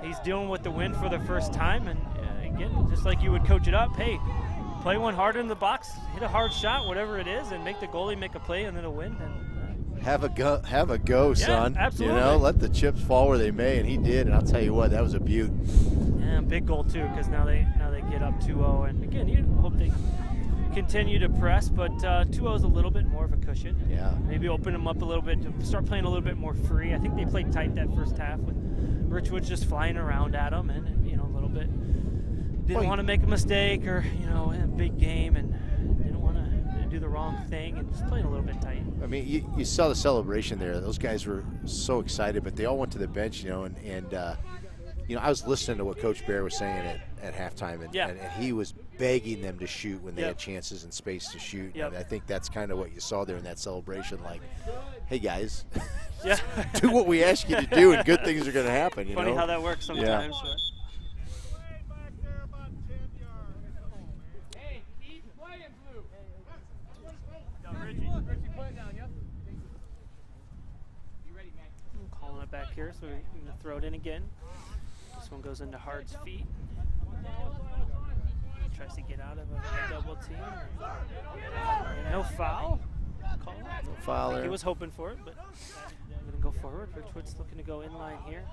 he's dealing with the wind for the first time, and again, just like you would coach it up, hey, play one hard in the box, hit a hard shot, whatever it is, and make the goalie make a play under the wind. And have a go, son. Absolutely. Let the chips fall where they may, and he did, and I'll tell you what, that was a beaut. Yeah, big goal too, because now they get up 2-0, and again, you hope they continue to press, but 2-0 is a little bit more of a cushion. Yeah. Maybe open them up a little bit to start playing a little bit more free. I think they played tight that first half with Richwoods just flying around at them, and a little bit didn't want to make a mistake or in a big game, and didn't want to do the wrong thing, and just playing a little bit tight. I mean, you saw the celebration there. Those guys were so excited, but they all went to the bench, and I was listening to what Coach Bear was saying at halftime, and he was begging them to shoot when they had chances and space to shoot. And I think that's kind of what you saw there in that celebration. Like, hey guys, do what we ask you to do, and good things are going to happen. Funny how that works sometimes. Yeah. Calling it back here, so we're going to throw it in again. This one goes into Hard's feet. Tries to get out of a double team. No foul. Call it. No foul there. He was hoping for it, but I'm going to go forward. Richwoods looking to go in line here.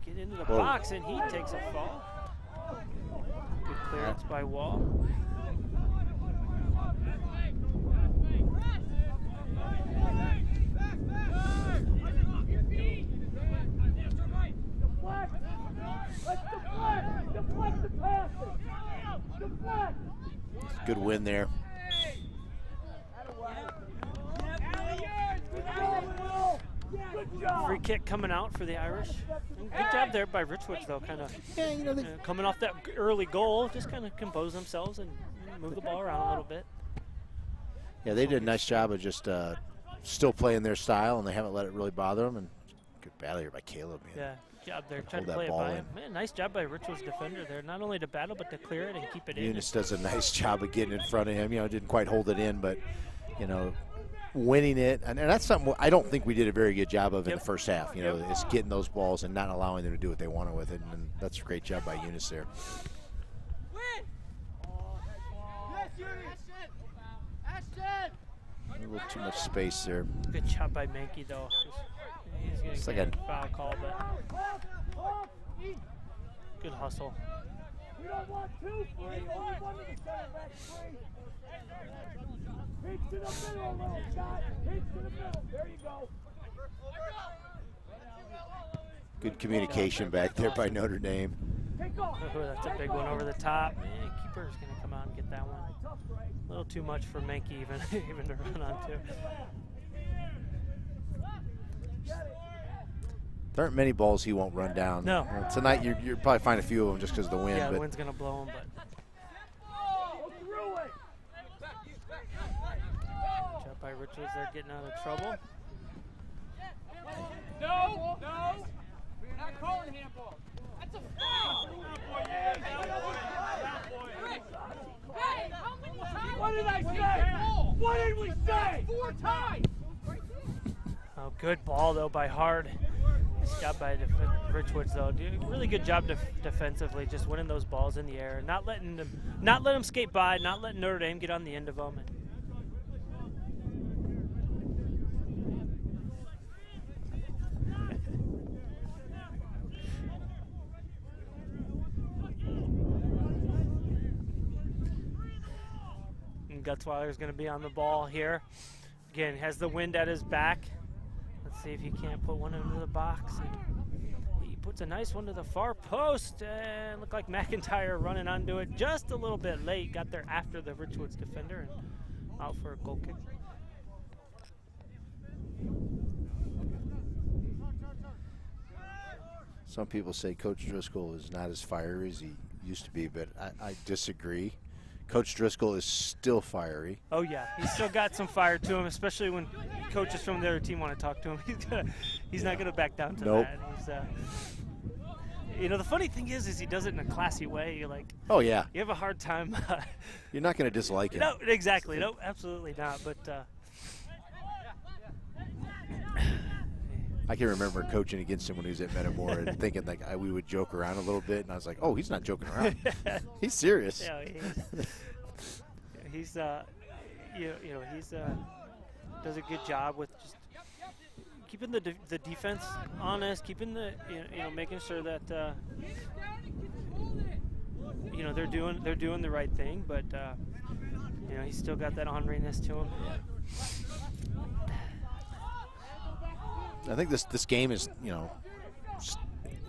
Get into the box, and he takes a fall. Good clearance by Wall. Good win there. Free kick coming out for the Irish. Good job there by Richwoods, though, kind of coming off that early goal, just kind of compose themselves and move the ball around a little bit. Yeah, they did a nice job of just still playing their style, and they haven't let it really bother them. And good battle here by Caleb. Man. Yeah, good job there, trying to play it by him. Man, nice job by Richwoods' defender there, not only to battle, but to clear it and keep it in. Eunice does a nice job of getting in front of him. You know, didn't quite hold it in, but, you know, winning it. And that's something I don't think we did a very good job of in the first half. You know, is getting those balls and not allowing them to do what they wanted with it. And that's a great job by Eunice there. A little too much space there. Good job by Mankey, though. He's going to get a foul call, but good hustle. We don't want 2 free, only 1 to the center back free. Pitch to the middle, little Scott. Pitch to the middle. There you go. Good communication back there by Notre Dame. Oh, that's a big one over the top. Man, keeper's going to come out and get that one. A little too much for Mankey even to run onto. There aren't many balls he won't run down. No. Tonight you'll probably find a few of them just because of the wind. Yeah, but the wind's going to blow them, but. Good job by Richards there getting out of trouble. No, no. We're not calling handball. That's a foul. Hey, how many times? What did I say? What did we say? 4 times. Oh, good ball though by Hard. Nice job by Richwoods though. Really good job defensively, just winning those balls in the air, not letting them skate by, not letting Notre Dame get on the end of them. Gutzweiler's going to be on the ball here. Again, has the wind at his back. Let's see if he can't put one into the box. And he puts a nice one to the far post, and looked like McIntyre running onto it just a little bit late. Got there after the Richwoods defender and out for a goal kick. Some people say Coach Driscoll is not as fiery as he used to be, but I disagree. Coach Driscoll is still fiery. Oh yeah, he's still got some fire to him, especially when coaches from the other team want to talk to him. He's not gonna back down to that. He's, you know, the funny thing is he does it in a classy way. You're like, oh yeah, you have a hard time. You're not gonna dislike him. No, exactly. No, absolutely not. But I can remember coaching against him when he was at Meadowbrook and thinking like we would joke around a little bit, and I was like, oh, he's not joking around. He's serious. Yeah, he's he's does a good job with just keeping the defense honest, keeping the making sure that they're doing the right thing, but he's still got that orneriness to him. I think this game is,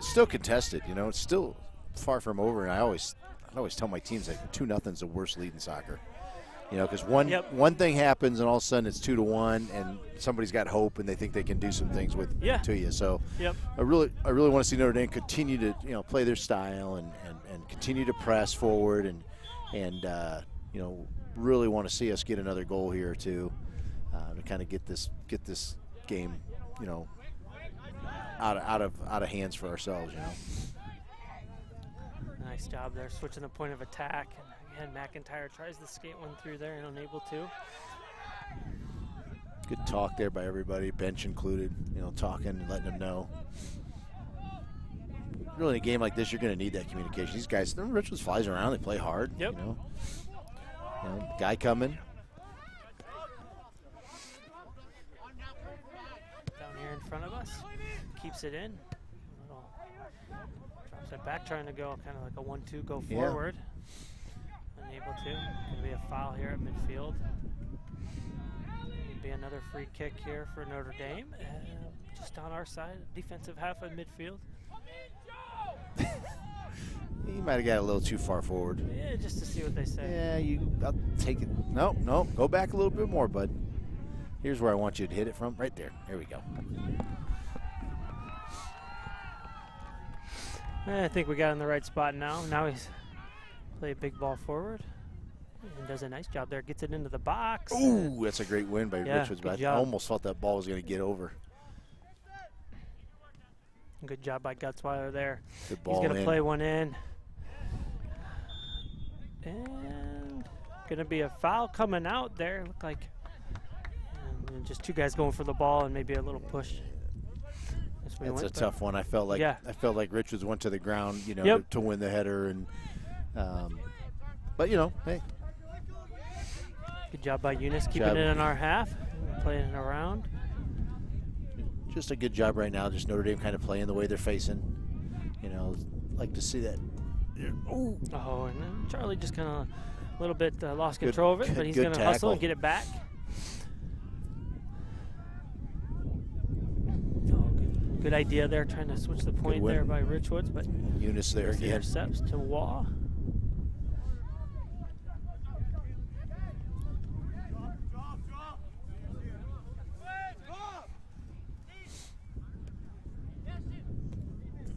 still contested. It's still far from over, and I always tell my teams that 2-0's the worst lead in soccer. Because one thing happens, and all of a sudden it's 2-1, and somebody's got hope, and they think they can do some things to you. So I really want to see Notre Dame continue to play their style and continue to press forward, and really want to see us get another goal here or two to kind of get this game out of hands for ourselves. Nice job there, switching the point of attack. And McIntyre tries to skate one through there and unable to. Good talk there by everybody, bench included. Talking and letting them know. Really, in a game like this, you're going to need that communication. These guys, Richwoods flies around. They play hard. Yep. Guy coming. In front of us, keeps it in, drops it back, trying to go kind of like a 1-2 go forward. Unable to. Going to be a foul here at midfield. Be another free kick here for Notre Dame, just on our side, defensive half of midfield. He might have got a little too far forward. Yeah, just to see what they say. Yeah, I'll take it. No, go back a little bit more, bud. Here's where I want you to hit it from. Right there. There we go. I think we got in the right spot now. Now he's play a big ball forward and does a nice job there. Gets it into the box. Ooh, that's a great win by Yeah, Richwoods. good But I job. almost thought that ball was going to get over. Good job by Gutzweiler there. Good ball He's going to in. play one in. And going to be a foul coming out there. Look like just two guys going for the ball and maybe a little push. It's a tough one. I felt like Richwoods went to the ground, you know, Yep. to win the header, and but you know, hey, good job by Eunice keeping it in our half, playing it around. just a good job right now. Just Notre Dame kind of playing the way they're facing. You know, like to see that. Ooh. Oh, and then Charlie just kind of a little bit lost control of it, but he's going to hustle and get it back. Good idea there, trying to switch the point there by Richwoods, but Eunice there again. Intercepts to Waugh.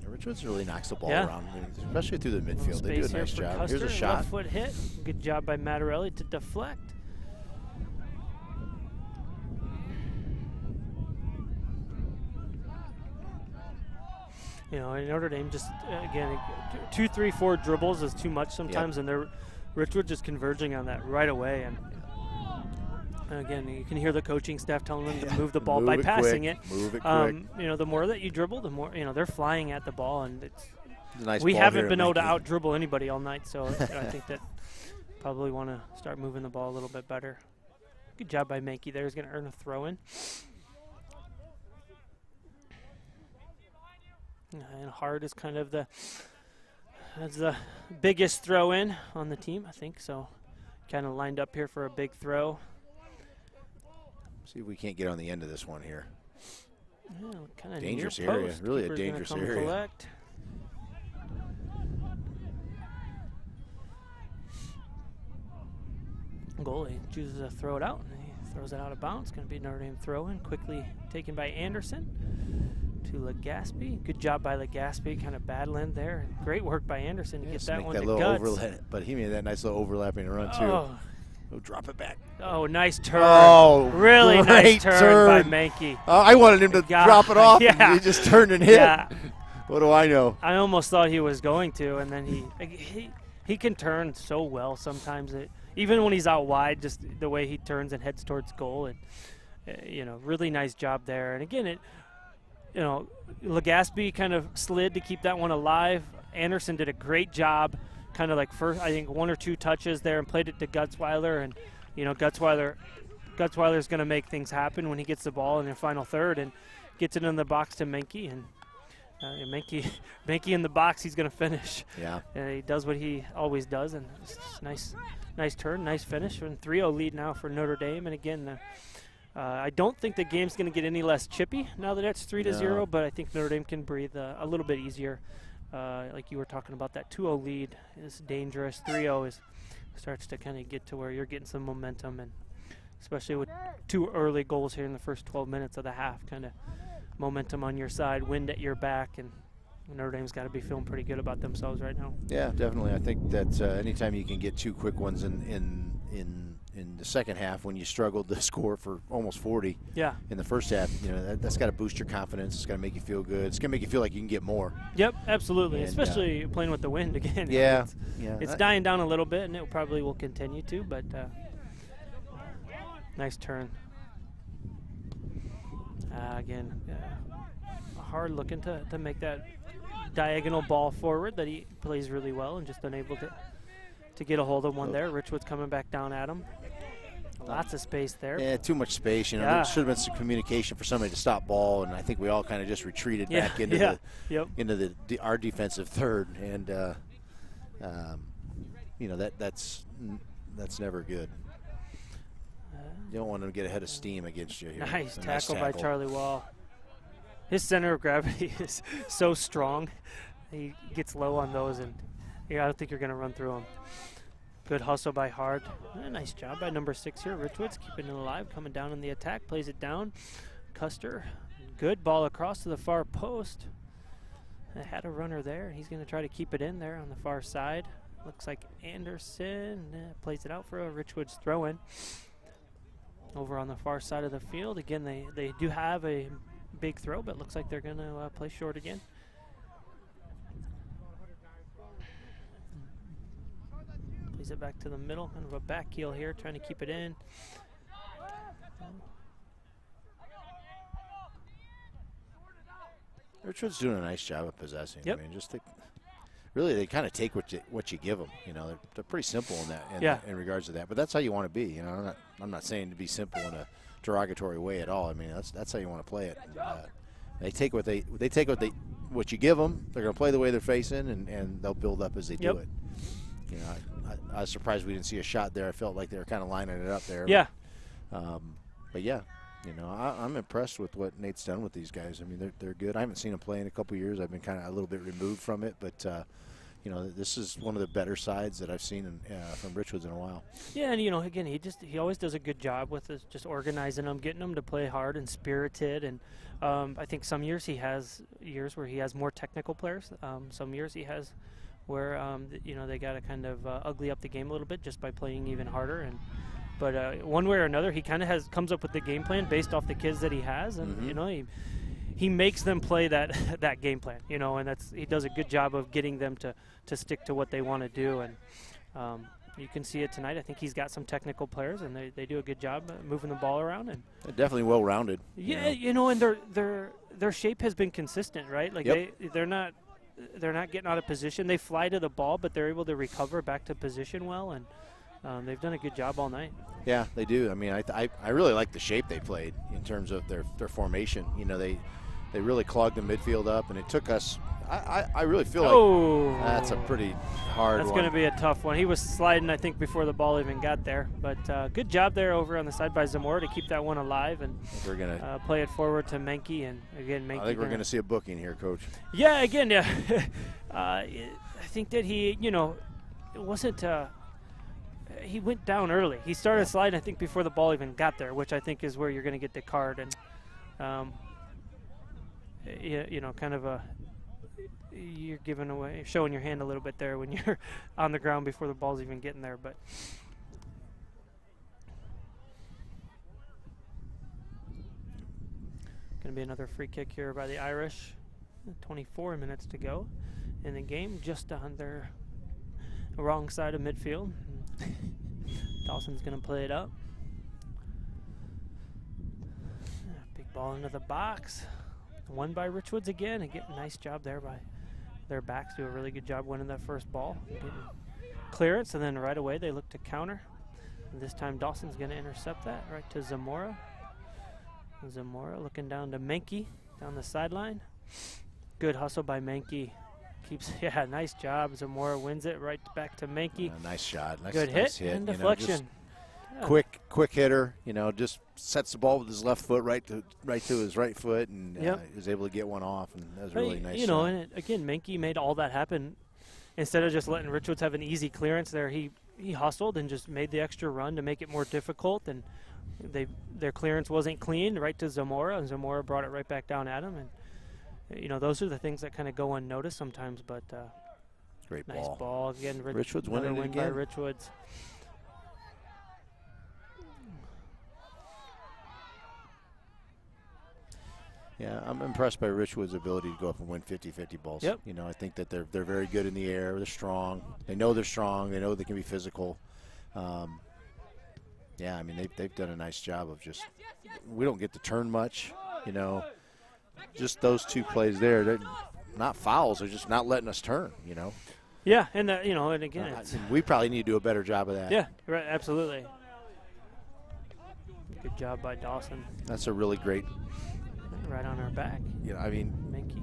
Richwoods really knocks the ball around, especially through the midfield. They do a nice job. Custer, Here's a shot. Left foot hit. Good job by Mattarelli to deflect. You know, Notre Dame just, again, 2, 3, 4 dribbles is too much sometimes, and they're Richwood just converging on that right away. And again, you can hear the coaching staff telling them to move the ball by passing it. Move it quick. You know, the more that you dribble, the more, you know, they're flying at the ball, and it's nice we ball haven't here been at able to Mickey. out dribble anybody all night, so I think that probably want to start moving the ball a little bit better. Good job by Mankey there. He's going to earn a throw in. And Hard is kind of the biggest throw in on the team, I think. So kind of lined up here for a big throw. See if we can't get on the end of this one here. Yeah, kind of dangerous near area, post. really Keeper's a dangerous gonna come area. collect. Goalie chooses to throw it out, and he throws it out of bounds. Going to be Notre Dame throw in, quickly taken by Anderson to Legaspi. Good job by Legaspi, kind of battling there. Great work by Anderson to get that one to Guts. Overlap, but he made that nice little overlapping run too. Oh, drop it back. Oh, nice turn. Oh, really nice turn by Mankey. I wanted him to drop it off, and he just turned and hit. Yeah. What do I know? I almost thought he was going to, and then he can turn so well sometimes. Even when he's out wide, just the way he turns and heads towards goal, and you know, really nice job there. And again, you know, Legaspi kind of slid to keep that one alive. Anderson did a great job, kind of like first, I think 1 or 2 touches there, and played it to Gutzweiler. And you know, Gutzweiler's going to make things happen when he gets the ball in the final third and gets it in the box to Mankey. And Mankey in the box, he's going to finish. Yeah. He does what he always does, and it's nice turn, nice finish. And 3-0 lead now for Notre Dame. And again, I don't think the game's going to get any less chippy now that it's 3-0, but I think Notre Dame can breathe a little bit easier. Like you were talking about, that 2-0 lead is dangerous. 3-0 starts to kind of get to where you're getting some momentum, and especially with 2 early goals here in the first 12 minutes of the half, kind of momentum on your side, wind at your back, and Notre Dame's got to be feeling pretty good about themselves right now. Yeah, definitely. I think that anytime you can get 2 quick ones in the second half, when you struggled to score for almost 40 in the first half, you know, that's got to boost your confidence. It's got to make you feel good. It's going to make you feel like you can get more. Yep, absolutely, and, especially playing with the wind again. Yeah, it's dying down a little bit, and it probably will continue to, but nice turn. Again, Hard looking to make that diagonal ball forward that he plays really well, and just unable to get a hold of one there. Richwood's coming back down at him. Lots of space there. Yeah, too much space. You know, there should have been some communication for somebody to stop ball, and I think we all kind of just retreated back into our defensive third, and you know, that's never good. You don't want to get ahead of steam against you here. Nice tackle by Charlie Wall. His center of gravity is so strong. He gets low on those, and I don't think you're going to run through him. Good hustle by Hard. Nice job by number 6 here. Richwoods keeping it alive, coming down in the attack, plays it down. Custer, good ball across to the far post. They had a runner there. He's going to try to keep it in there on the far side. Looks like Anderson plays it out for a Richwoods throw-in. Over on the far side of the field. Again, they do have a big throw, but looks like they're going to play short again. Plays it back to the middle, kind of a back heel here, trying to keep it in. Richwoods doing a nice job of possessing. Yep. I mean, really they kind of take what you give them. You know, they're pretty simple in that in regards to that. But that's how you want to be. You know, I'm not saying to be simple in a derogatory way at all. I mean, that's how you want to play it. And, they take what you give them. They're going to play the way they're facing, and they'll build up as they do it. You know, I was surprised we didn't see a shot there. I felt like they were kind of lining it up there. Yeah. But yeah. You know, I'm impressed with what Nate's done with these guys. I mean, they're good. I haven't seen them play in a couple of years. I've been kind of a little bit removed from it, but you know, this is one of the better sides that I've seen from Richwoods in a while. Yeah, and you know, again, he always does a good job with this, just organizing them, getting them to play hard and spirited. And I think some years he has years where he has more technical players. Some years he has where you know, they got to kind of ugly up the game a little bit just by playing even harder. But one way or another, he kind of comes up with the game plan based off the kids that he has, and you know, he makes them play that game plan. You know, and he does a good job of getting them to stick to what they want to do. And you can see it tonight. I think he's got some technical players, and they do a good job moving the ball around. And they're definitely well rounded. Yeah, you know, and their shape has been consistent, right? Like they're not getting out of position. They fly to the ball, but they're able to recover back to position well, and they've done a good job all night. Yeah, they do. I mean, I really like the shape they played in terms of their formation. You know, they really clogged the midfield up, and it took us. I really feel like that's a pretty hard one. That's going to be a tough one. He was sliding, I think, before the ball even got there. But good job there over on the side by Zamora to keep that one alive, and we're gonna play it forward to Menke. And again, Menke. I think we're going to see a booking here, Coach. Yeah, again, yeah. I think that he, you know, it wasn't. He went down early. He started sliding, I think, before the ball even got there, which I think is where you're going to get the card. And, you know, kind of you're giving away, showing your hand a little bit there when you're on the ground before the ball's even getting there. But going to be another free kick here by the Irish. 24 minutes to go in the game, just on their wrong side of midfield. Dawson's going to play it up. Big ball into the box. Won by Richwoods again. Again, nice job there by their backs. Do a really good job winning that first ball. Getting clearance, and then right away they look to counter. And this time Dawson's going to intercept that right to Zamora. Zamora looking down to Menke down the sideline. Good hustle by Menke. Yeah, nice job. Zamora wins it right back to Menke. Nice shot. Good hit and deflection. Quick hitter. You know, just sets the ball with his left foot right to his right foot, and is able to get one off. And that was really nice. You know, and again, Menke made all that happen. Instead of just letting Richwoods have an easy clearance there, he hustled and just made the extra run to make it more difficult. And their clearance wasn't clean right to Zamora, and Zamora brought it right back down at him. And you know, those are the things that kind of go unnoticed sometimes, but great nice ball. Again, Richwoods winning win again. by Richwoods. Yeah, I'm impressed by Richwoods' ability to go up and win 50-50 balls. Yep. You know, I think that they're very good in the air. They're strong. They know they're strong. They know they can be physical. Yeah, I mean, they've done a nice job of just – we don't get to turn much, you know. Just those two plays there, they're not fouls. They're just not letting us turn, you know. Yeah, and you know, and again, we probably need to do a better job of that. Yeah, right, absolutely. Good job by Dawson. That's a really great. Right on our back. You know, I mean, Menke.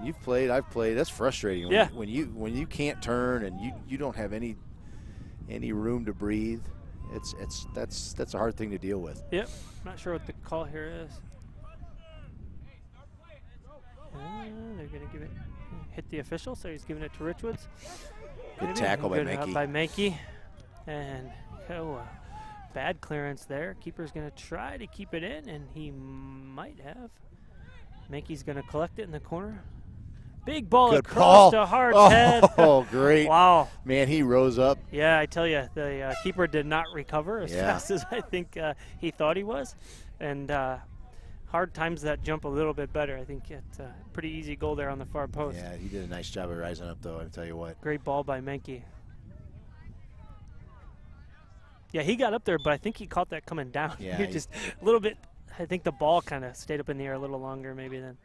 You've played, I've played. That's frustrating. Yeah. When you can't turn and you don't have any room to breathe. That's a hard thing to deal with. Yep. Not sure what the call here is. They're going to give it, hit the official, so he's giving it to Richwoods. Good tackle by Menke. Good by Menke. And bad clearance there. Keeper's going to try to keep it in, and he might have. Mankey's going to collect it in the corner. Big ball Good across ball. to Hart's head. Oh, great. Wow. Man, he rose up. Yeah, I tell you, the keeper did not recover as fast as I think he thought he was. And Hart times that jump a little bit better. I think it's a pretty easy goal there on the far post. Yeah, he did a nice job of rising up, though, I'll tell you what. Great ball by Mankey. Yeah, he got up there, but I think he caught that coming down. Yeah, He just a little bit. I think the ball kind of stayed up in the air a little longer maybe then.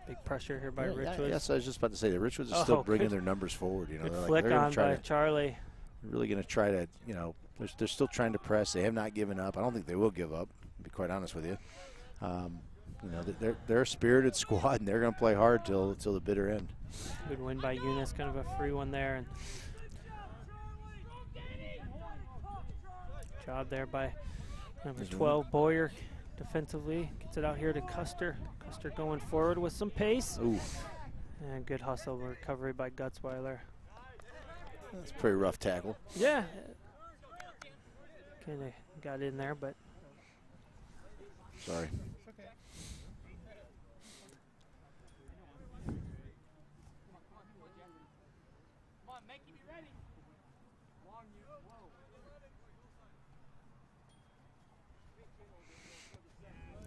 Big pressure here by Richwoods. Yes, I was just about to say the Richwoods are still bringing their numbers forward. You know, good flick on by Charlie. Really going to try to, you know, they're still trying to press. They have not given up. I don't think they will give up, to be quite honest with you. You know, they're a spirited squad, and they're going to play hard till the bitter end. Good win by Eunice, kind of a free one there. And job there by number 12, Boyer, defensively. Gets it out here to Custer. Custer going forward with some pace. Ooh. And good hustle recovery by Gutzweiler. That's a pretty rough tackle. Yeah. Kind of got in there, but. Sorry.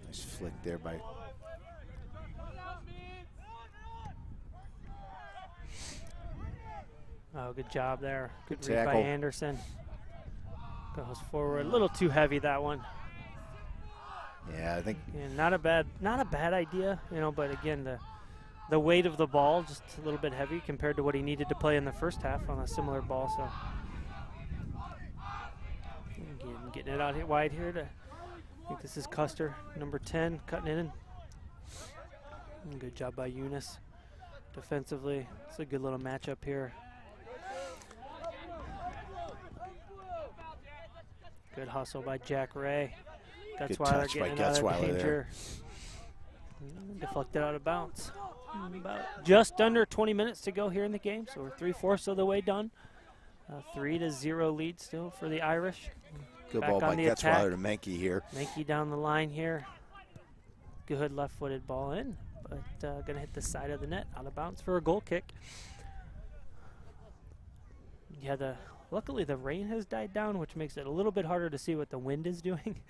Nice flick there by. Oh, good job there. Good Good read by tackle. Anderson. Goes forward, a little too heavy that one. Yeah, I think. And not a bad idea, you know. But again, the weight of the ball just a little bit heavy compared to what he needed to play in the first half on a similar ball. So again, getting it out here wide here to. I think this is Custer, number 10, cutting in. And good job by Eunice defensively. It's a good little matchup here. Good hustle by Jack Ray. Good touch by Gutzweiler there. Deflected out of bounds. About just under 20 minutes to go here in the game, so we're 3/4 of the way done. 3-0 lead still for the Irish. Good Back ball by on the attack. Gutzweiler to Mankey here. Mankey down the line here. Good left-footed ball in, but going to hit the side of the net, out of bounds for a goal kick. Yeah, luckily the rain has died down, which makes it a little bit harder to see what the wind is doing.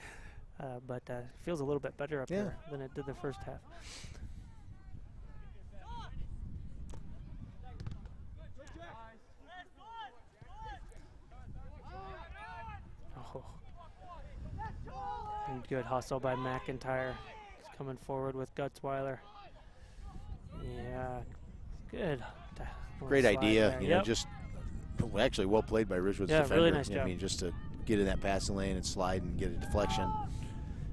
But feels a little bit better up there than it did the first half. Oh. And good hustle by McIntyre. He's coming forward with Gutzweiler. Yeah, good. Great idea, there. you know, just actually well played by Richwoods defender. Really nice job. I mean, just to get in that passing lane and slide and get a deflection.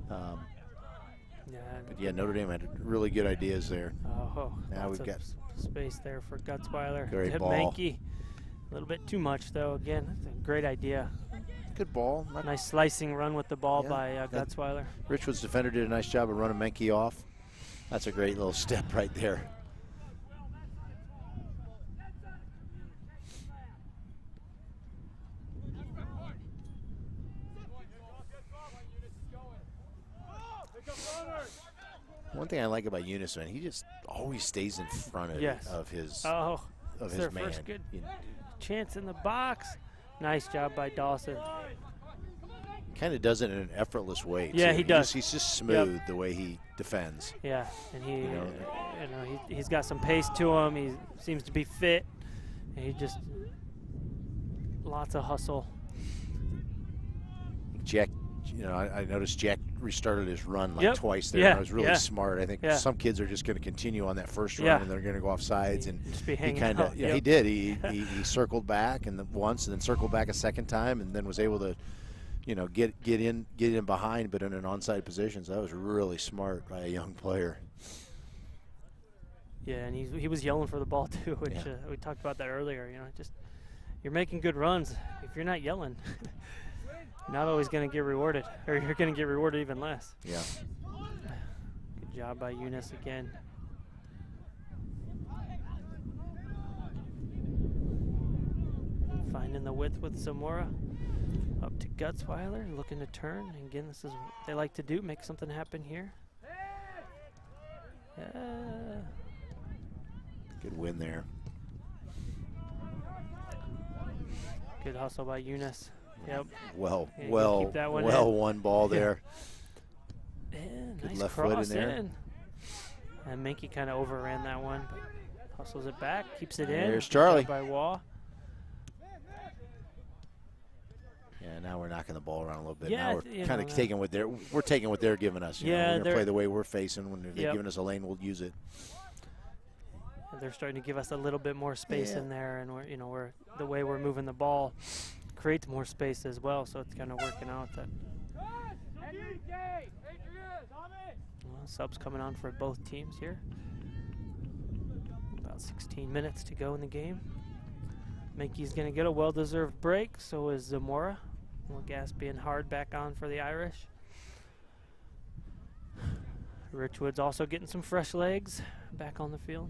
But yeah, Notre Dame had really good ideas there. Oh, now we've got space there for Gutzweiler. Great Hit ball. Mankey. A little bit too much though. Again, that's a great idea. Good ball. Nice slicing run with the ball by Gutzweiler. Richwoods defender did a nice job of running Mankey off. That's a great little step right there. One thing I like about Eunice, man, he just always stays in front of his man. First good chance in the box. Nice job by Dawson. Kind of does it in an effortless way. Yeah, too. he does. He's just smooth the way he defends. Yeah, and he's got some pace to him. He seems to be fit. And he just lots of hustle. Jack, you know, I noticed Jack restarted his run like twice there. Yeah. And it was really smart. I think some kids are just going to continue on that first run and they're going to go off sides. And he kind of, he did. He circled back once and then circled back a second time and then was able to, you know, get in behind, but in an onside position. So that was really smart by a young player. Yeah, and he was yelling for the ball too, which we talked about that earlier. You know, just you're making good runs. If you're not yelling, you're not always going to get rewarded, or you're going to get rewarded even less. Yeah. Good job by Eunice again. Finding the width with Zamora. out to Gutzweiler, looking to turn. And again, this is what they like to do, make something happen here. Good win there. Good hustle by Eunice. Yep. Well, Yeah, well, keep that one well in. won ball there. Yeah, nice left foot in cross there. in. And Minky kind of overran that one, but hustles it back, keeps it in. There's Charlie. By Waugh. Yeah, now we're knocking the ball around a little bit. Yeah, Now we're kind of taking what we're taking what they're giving us. You know, we're gonna play the way we're facing. When they're giving us a lane, we'll use it. And they're starting to give us a little bit more space in there, and we're the way we're moving the ball creates more space as well. So it's kind of working out that. Well, subs coming on for both teams here. About 16 minutes to go in the game. Minky's going to get a well-deserved break, so is Zamora. Well, gas being hard back on for the Irish. Richwoods also getting some fresh legs back on the field.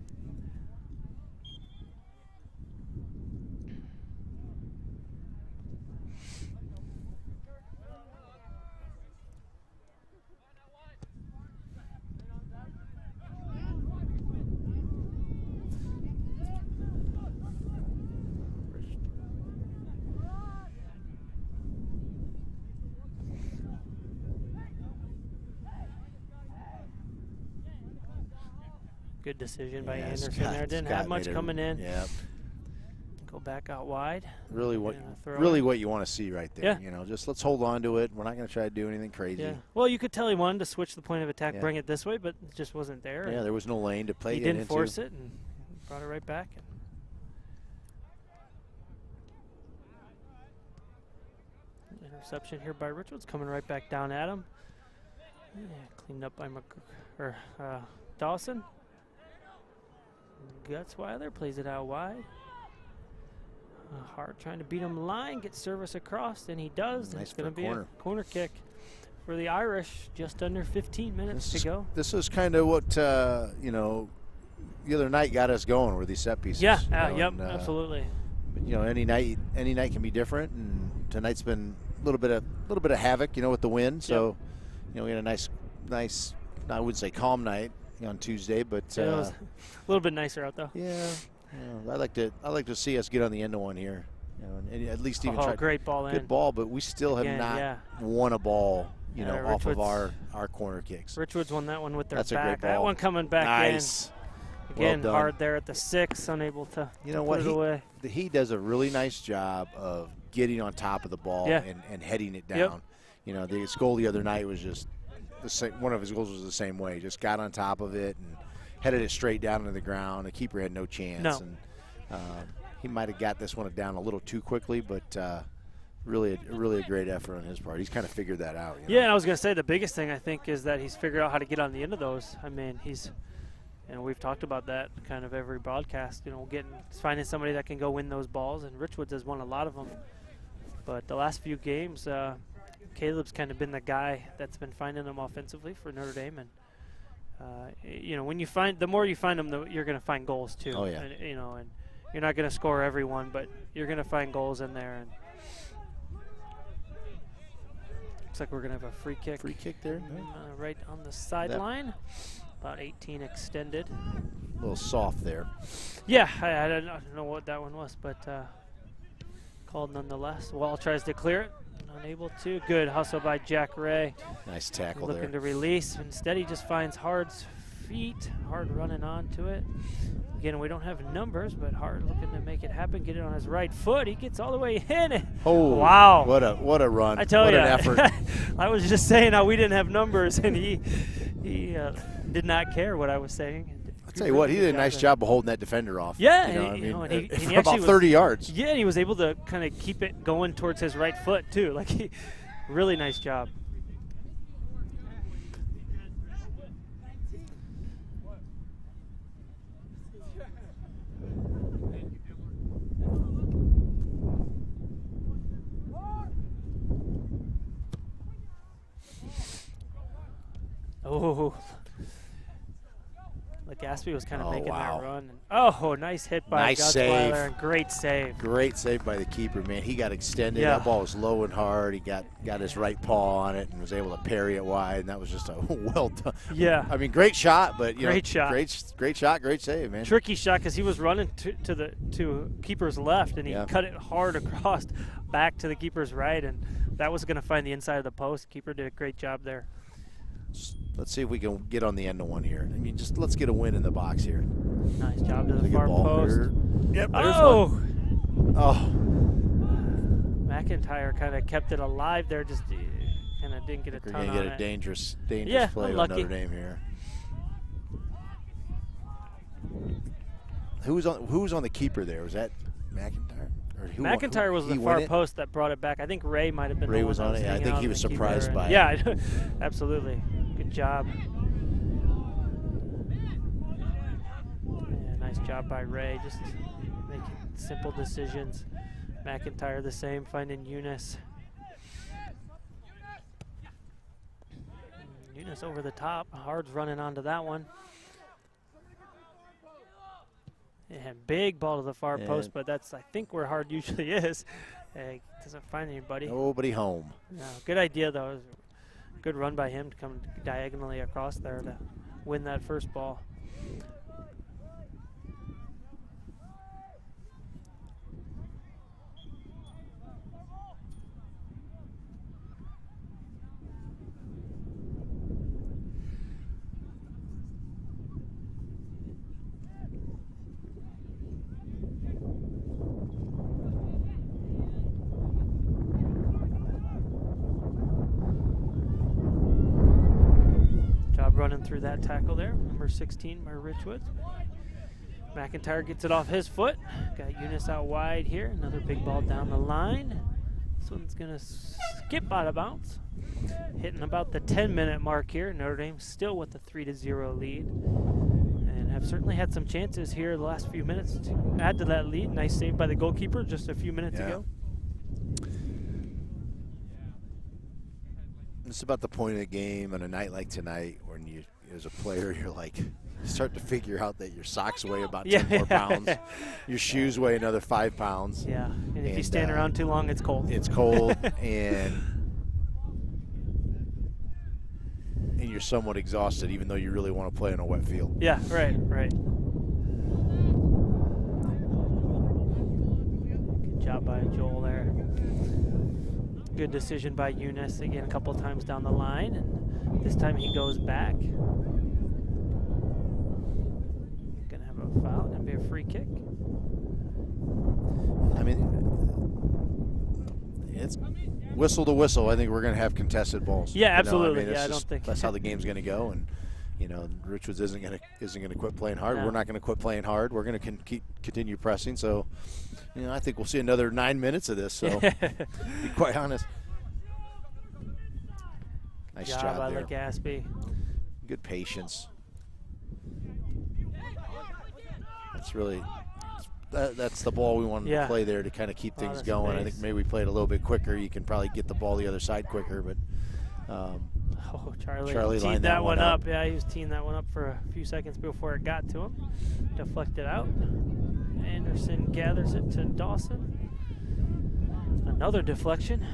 Good decision by Anderson there. Didn't have much coming in. Yep. Go back out wide. Really what you want to see right there. Yeah. You know, just let's hold on to it. We're not going to try to do anything crazy. Yeah. Well, you could tell he wanted to switch the point of attack, bring it this way, but it just wasn't there. Yeah, there was no lane to play he it into. He didn't force it and brought it right back. Interception here by Richwoods, coming right back down at him. Yeah, cleaned up by Dawson. Gutzweiler plays it out wide. Hart trying to beat him line, get service across, and he does. And it's going to be a corner kick for the Irish. Just under 15 minutes to go. This is kind of what you know, the other night got us going with these set pieces. Yeah, you know, and, absolutely. But, you know, any night can be different, and tonight's been a little bit of havoc, you know, with the wind. So, you know, we had a nice, I would say calm night on Tuesday, but it was a little bit nicer out though. Yeah, I like to see us get on the end of one here, you know, and at least even try. Great ball good ball, but we still have not won a ball, you know, off of our corner kicks. Richwoods won that one with their back. A great ball. That one coming back in. Again, well hard there at the 6, unable to put it away. He does a really nice job of getting on top of the ball and heading it down. Yep. You know, his goal the other night was just one of his goals was the same way. Just got on top of it and headed it straight down into the ground. The keeper had no chance. No. And he might have got this one down a little too quickly, but really a great effort on his part. He's kind of figured that out. You know? Yeah, and I was going to say the biggest thing I think is that he's figured out how to get on the end of those. I mean, we've talked about that kind of every broadcast. You know, finding somebody that can go win those balls, and Richwoods has won a lot of them. But the last few games, Caleb's kind of been the guy that's been finding them offensively for Notre Dame, and you know, the more you find them, you're going to find goals too. Oh yeah. And, you know, and you're not going to score every one, but you're going to find goals in there. And looks like we're going to have a free kick. Free kick there, right on the sideline. About 18 extended. A little soft there. Yeah, I don't know what that one was, but called nonetheless. Wall tries to clear it. Unable to. Good hustle by Jack Ray. Nice tackle there. Looking to release. Instead, he just finds Hard's feet. Hard running onto it. Again, we don't have numbers, but Hard looking to make it happen. Get it on his right foot. He gets all the way in. Oh, wow. What a run. I tell you. What an effort. I was just saying how we didn't have numbers, and he did not care what I was saying. I'll tell you what, he did a nice job of holding that defender off. Yeah, you know, and he for about 30 yards. Yeah, and he was able to kind of keep it going towards his right foot too. Like, really nice job. Oh, Gaspy was kind of Oh, making wow. that run. And, oh, nice hit by Nice save. Gutzweiler, and great save. Great save by the keeper, man. He got extended. Yeah. That ball was low and hard. He got his right paw on it and was able to parry it wide, and that was just a well done. Yeah. I mean, great shot, but Great shot. Great shot, great save, man. Tricky shot because he was running to keeper's left, and he cut it hard across back to the keeper's right, and that was going to find the inside of the post. Keeper did a great job there. Let's see if we can get on the end of one here. I mean, just let's get a win in the box here. Nice job to That's a the good far ball. post. Yep, there's Oh! one. Oh. McIntyre kind of kept it alive there, just kind of didn't get a We're ton going on to get it. a dangerous play unlucky. with Notre Dame here. Who was on the keeper there? Was that McIntyre? Or McIntyre was the far post that brought it back. I think Ray might have been Ray the one was that on it. Yeah, I hanging think out he on was the keeper. surprised by it. Yeah, absolutely. Good job. Yeah, nice job by Ray. Just making simple decisions. McIntyre the same, finding Eunice. Eunice over the top. Hard's running onto that one. Yeah, big ball to the far post, but that's, I think, where Hard usually is. Doesn't find anybody. Nobody home. No, good idea, though. It was a good run by him to come diagonally across there to win that first ball. Running through that tackle there, number 16 by Richwoods. McIntyre gets it off his foot. Got Eunice out wide here. Another big ball down the line. This one's going to skip out of bounds. Hitting about the 10-minute mark here. Notre Dame still with a 3-0 lead. And have certainly had some chances here the last few minutes to add to that lead. Nice save by the goalkeeper just a few minutes ago. It's about the point of the game on a night like tonight when you, as a player, you're like, you start to figure out that your socks weigh about 10 more pounds. Your shoes weigh another 5 pounds. Yeah, and if you stand around too long, it's cold. It's cold, and you're somewhat exhausted, even though you really want to play in a wet field. Yeah, right. Good job by Joel there. Good decision by Eunice again a couple times down the line, and this time he goes back. Gonna have a foul, gonna be a free kick. I mean, it's whistle to whistle. I think we're gonna have contested balls. Yeah, absolutely. I mean, I don't think that's how the game's gonna go, and you know, Richwoods isn't gonna quit playing hard. No. We're not gonna quit playing hard. We're gonna continue pressing. So, you know, I think we'll see another 9 minutes of this. So, to be quite honest. Nice job by there. Gaspy. Good patience. That's really that's the ball we wanted to play there to kind of keep things going. I think maybe we played a little bit quicker. You can probably get the ball the other side quicker, but Charlie teed that one up. Yeah, he was teeing that one up for a few seconds before it got to him. Deflected out. Anderson gathers it to Dawson. Another deflection.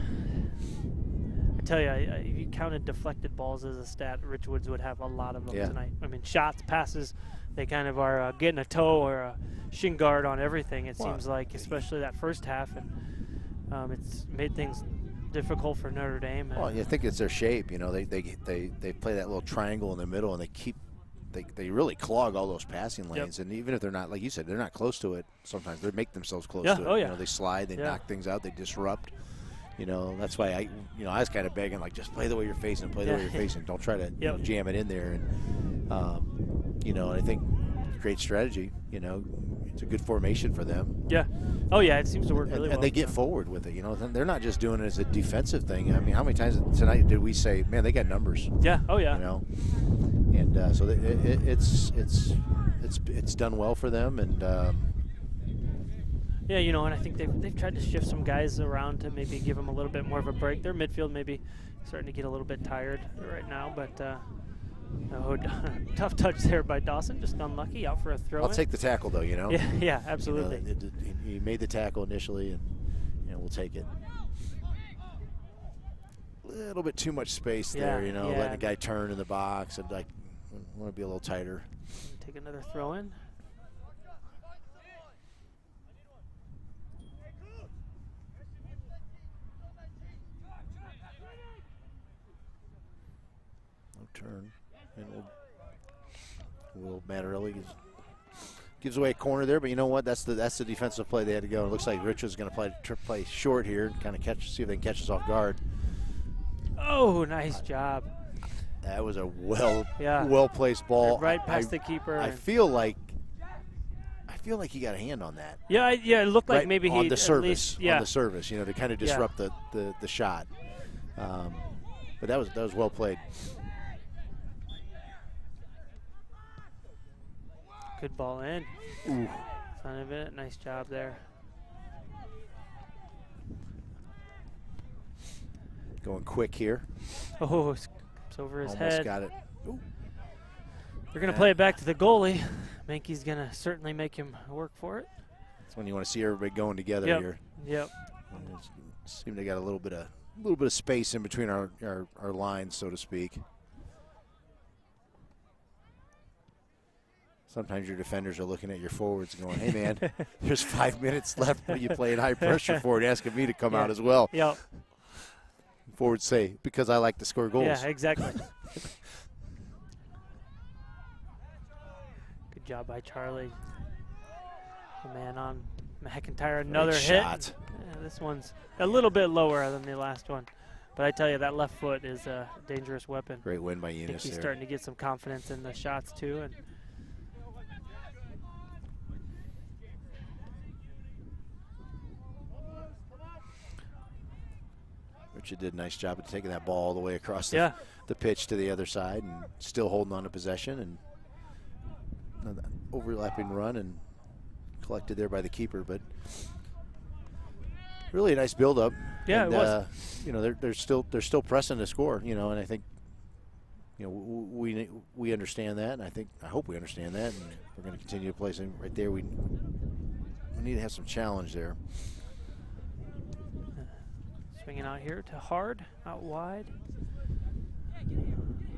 I tell you, if you counted deflected balls as a stat, Richwoods would have a lot of them tonight. I mean, shots, passes, they kind of are getting a toe or a shin guard on everything, it seems like, especially that first half. And it's made things difficult for Notre Dame. Well, you think it's their shape. You know, they play that little triangle in the middle, and they really clog all those passing lanes. And even if they're not, like you said, they're not close to it, sometimes they make themselves close to it. Oh, yeah. You know, they slide, they knock things out, they disrupt. You know, that's why I was kind of begging, like, just play the way you're facing, play the way you're facing. Don't try to you know, jam it in there. And, you know, I think great strategy. You know, it's a good formation for them. Yeah. Oh, yeah, it seems to work really well. And they get forward with it. You know, they're not just doing it as a defensive thing. I mean, how many times tonight did we say, man, they got numbers? Yeah. Oh, yeah. You know, and so it's done well for them. And yeah, you know, and I think they've tried to shift some guys around to maybe give them a little bit more of a break. Their midfield maybe starting to get a little bit tired right now, but Oh, tough touch there by Dawson. Just unlucky, out for a throw. I'll take the tackle, though, you know. Yeah, absolutely. You know, he made the tackle initially, and we'll take it. A little bit too much space there, you know, letting a guy turn in the box, and I want to be a little tighter. Take another throw in. No turn, and Will Mattarelli gives away a corner there, but you know what? That's the defensive play they had to go. It looks like Richwoods going to play short here, kind of see if they can catch us off guard. Oh, nice job. That was a well placed ball. Right past the keeper. I feel like he got a hand on that. Yeah, it looked like maybe he on the service. Least, on the service, you know, to kind of disrupt the shot. But that was well played. Good ball in. Ooh. Son of it. Nice job there. Going quick here. Oh, it's over his head. Almost got it. Ooh. They're going to play it back to the goalie. Mankey's going to certainly make him work for it. That's when you want to see everybody going together here. Yep. Seem they got a little bit of space in between our lines, so to speak. Sometimes your defenders are looking at your forwards going, hey, man, there's 5 minutes left. What are you playing high pressure for and asking me to come out as well? Yep. Forwards say, because I like to score goals. Yeah, exactly. Good job by Charlie. The man on McIntyre, another hit. Shot. Yeah, this one's a little bit lower than the last one. But I tell you, that left foot is a dangerous weapon. Great win by I think Eunice he's there. starting to get some confidence in the shots, too. And Richard did a nice job of taking that ball all the way across the pitch to the other side and still holding on to possession, and overlapping run and collected there by the keeper. But really a nice build-up. Yeah, and, it was. You know, they're still pressing to score. You know, and I think, you know, we understand that, and I hope we understand that, and we're going to continue to play some right there. We need to have some challenge there. Swinging out here to Hard, out wide.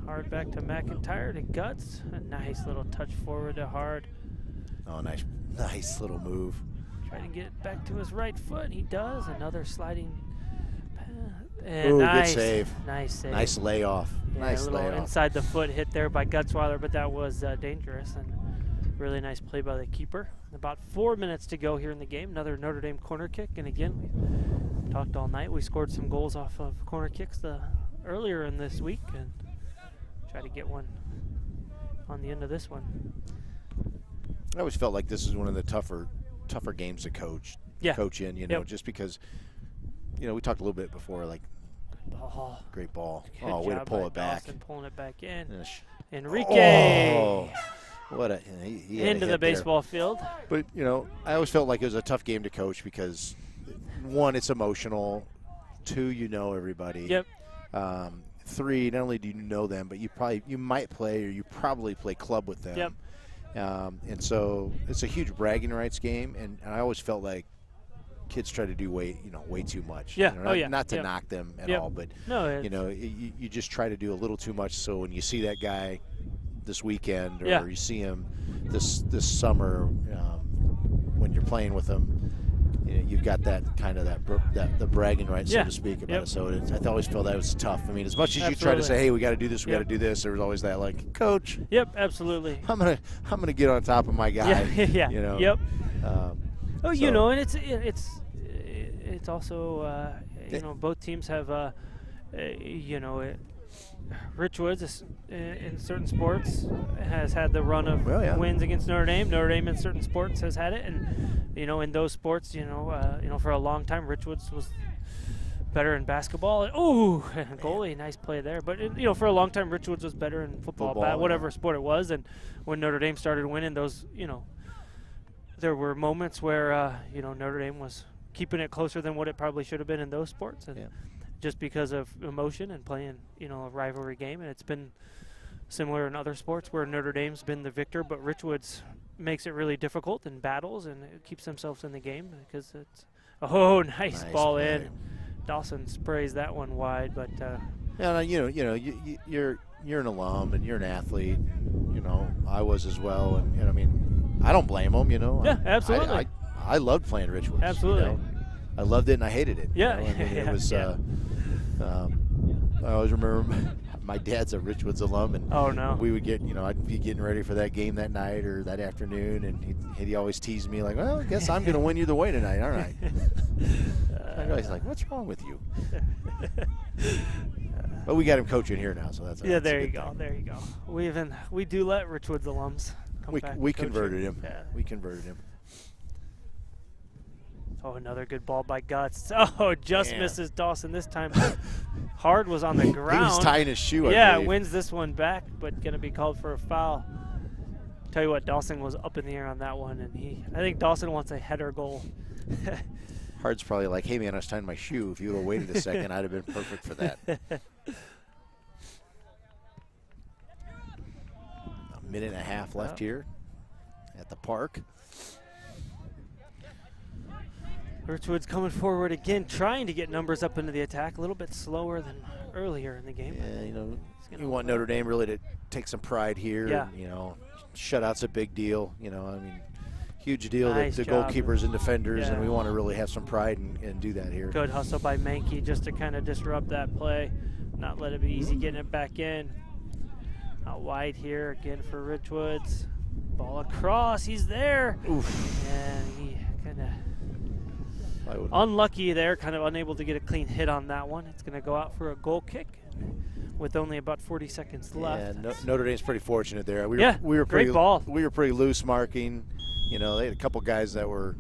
Hard back to McIntyre to Guts. A nice little touch forward to Hard. Oh, nice little move. Trying to get back to his right foot. He does. Another sliding. And good save. Nice save. Nice layoff. Yeah, nice a little layoff. inside the foot hit there by Gutsweiler, but that was dangerous, and really nice play by the keeper. About 4 minutes to go here in the game. Another Notre Dame corner kick, and again, we talked all night. We scored some goals off of corner kicks earlier in this week, and try to get one on the end of this one. I always felt like this is one of the tougher games to coach in, you know, just because, you know, we talked a little bit before, like, great ball. Good Way to pull it back. Dawson pulling it back in. Enrique. Oh, what a he had into a the hit baseball there. field. But, you know, I always felt like it was a tough game to coach because, one, it's emotional. Two, you know everybody. Yep. Three, not only do you know them, but you might play, or you probably play club with them. Yep. And so it's a huge bragging rights game, and I always felt like kids try to do way too much. Yeah. You know, not to knock them at all, but you know, you just try to do a little too much. So when you see that guy this weekend, or you see him this summer when you're playing with him, you know, you've got that kind of the bragging rights, so to speak, about it. So I always felt that was tough. I mean, as much as you try to say, hey, we got to do this, we got to do this, there was always that, like, coach. Yep, absolutely. I'm gonna get on top of my guy. Yeah. You know. Yep. You So. know, and it's also you know, both teams have you know, Richwoods in certain sports has had the run of wins against Notre Dame. Notre Dame in certain sports has had it, and you know, in those sports, you know, for a long time, Richwoods was better in basketball. Oh, goalie, nice play there. But you know, for a long time, Richwoods was better in football, whatever sport it was. And when Notre Dame started winning, those, you know, there were moments where you know, Notre Dame was keeping it closer than what it probably should have been in those sports, and just because of emotion and playing, you know, a rivalry game. And it's been similar in other sports where Notre Dame's been the victor, but Richwoods makes it really difficult in battles and it keeps themselves in the game because it's nice ball play. in. Dawson sprays that one wide, but yeah, you're an alum and you're an athlete. You know, I was as well, and I mean, I don't blame them. You know, yeah, absolutely. I loved playing Richwoods. Absolutely. You know? I loved it and I hated it. Yeah, you know? I mean, yeah, it was. yeah. I always remember my dad's a Richwoods alum, and oh no, we would get, you know, I'd be getting ready for that game that night or that afternoon, and he'd always tease me like, well, I guess I'm going to win either way tonight. All right. He's like, what's wrong with you? But we got him coaching here now, so that's yeah. That's There you go. There you go. We do let Richwoods alums come back. We converted him. Yeah. We converted him. Oh, another good ball by Guts. Oh, just misses Dawson this time. Hard was on the ground. He was tying his shoe. Yeah, wins this one back, but gonna be called for a foul. Tell you what, Dawson was up in the air on that one, and I think Dawson wants a header goal. Hard's probably like, hey man, I was tying my shoe. If you would have waited a second, I'd have been perfect for that. A minute and a half left here at the park. Richwoods coming forward again, trying to get numbers up into the attack, a little bit slower than earlier in the game. Yeah, you know, you want Notre Dame really to take some pride here. Yeah. And, you know, shutout's a big deal. You know, I mean, huge deal Nice to job. goalkeepers and defenders, Yeah. and we want to really have some pride and do that here. Good hustle by Mankey just to kind of disrupt that play, not let it be easy getting it back in. Out wide here again for Richwoods. Ball across, he's there. Oof. And he kind of unlucky there, kind of unable to get a clean hit on that one. It's going to go out for a goal kick with only about 40 seconds left. Yeah, Notre Dame's pretty fortunate there. We were great pretty, ball. We were pretty loose marking. You know, they had a couple guys that were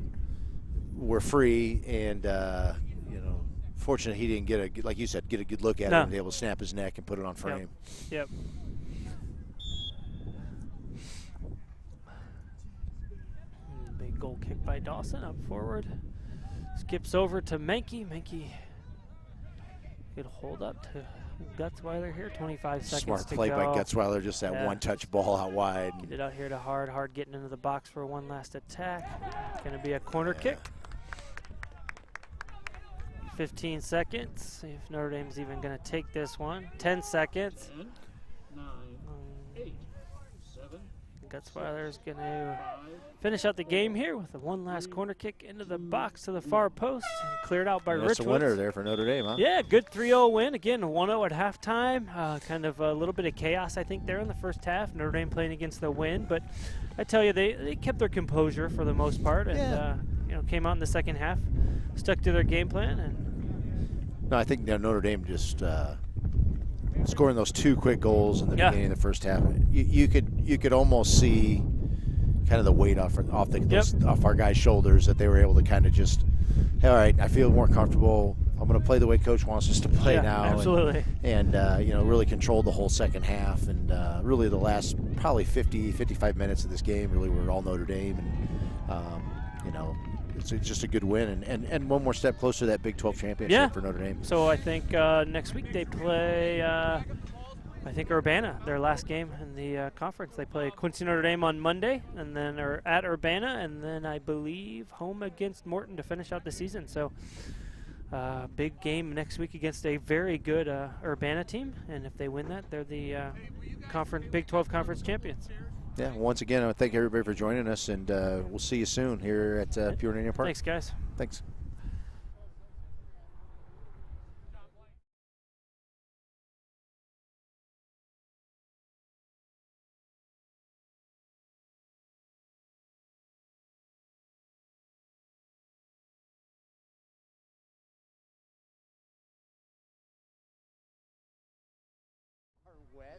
free, and you know, fortunate he didn't get like you said, get a good look at it and be able to snap his neck and put it on frame. Yep. Big goal kick by Dawson up forward. Skips over to Mankey. Mankey could hold up to Gutzweiler here. 25 seconds Smart to play go. by Gutzweiler, just that one-touch ball out wide. Get it out here to Hard. Hard getting into the box for one last attack. Going to be a corner kick. 15 seconds. See if Notre Dame's even going to take this one. 10 seconds. 10, 9, 8, 7. Gutzweiler's going to finish out the game here with one last corner kick into the box to the far post and cleared out by Richwoods. That's a winner there for Notre Dame, huh? Yeah, good 3-0 win. Again, 1-0 at halftime. Kind of a little bit of chaos, I think, there in the first half. Notre Dame playing against the wind, but I tell you, they kept their composure for the most part, and you know, came out in the second half, stuck to their game plan. And no, I think Notre Dame just scoring those two quick goals in the beginning of the first half. You could almost see kind of the weight off our guys' shoulders, that they were able to kind of just, hey, all right, I feel more comfortable. I'm going to play the way Coach wants us to play now. Absolutely. And you know, really controlled the whole second half, and really the last probably 55 minutes of this game really were all Notre Dame, and you know, it's just a good win, and one more step closer to that Big 12 championship for Notre Dame. So I think next week they play, I think, Urbana, their last game in the conference. They play Quincy Notre Dame on Monday, and then are at Urbana, and then I believe home against Morton to finish out the season. So big game next week against a very good Urbana team, and if they win that, they're the Big 12 conference champions. Yeah, once again, I want to thank everybody for joining us, and we'll see you soon here at Pure Indian Park. Thanks, guys. Thanks. Wet.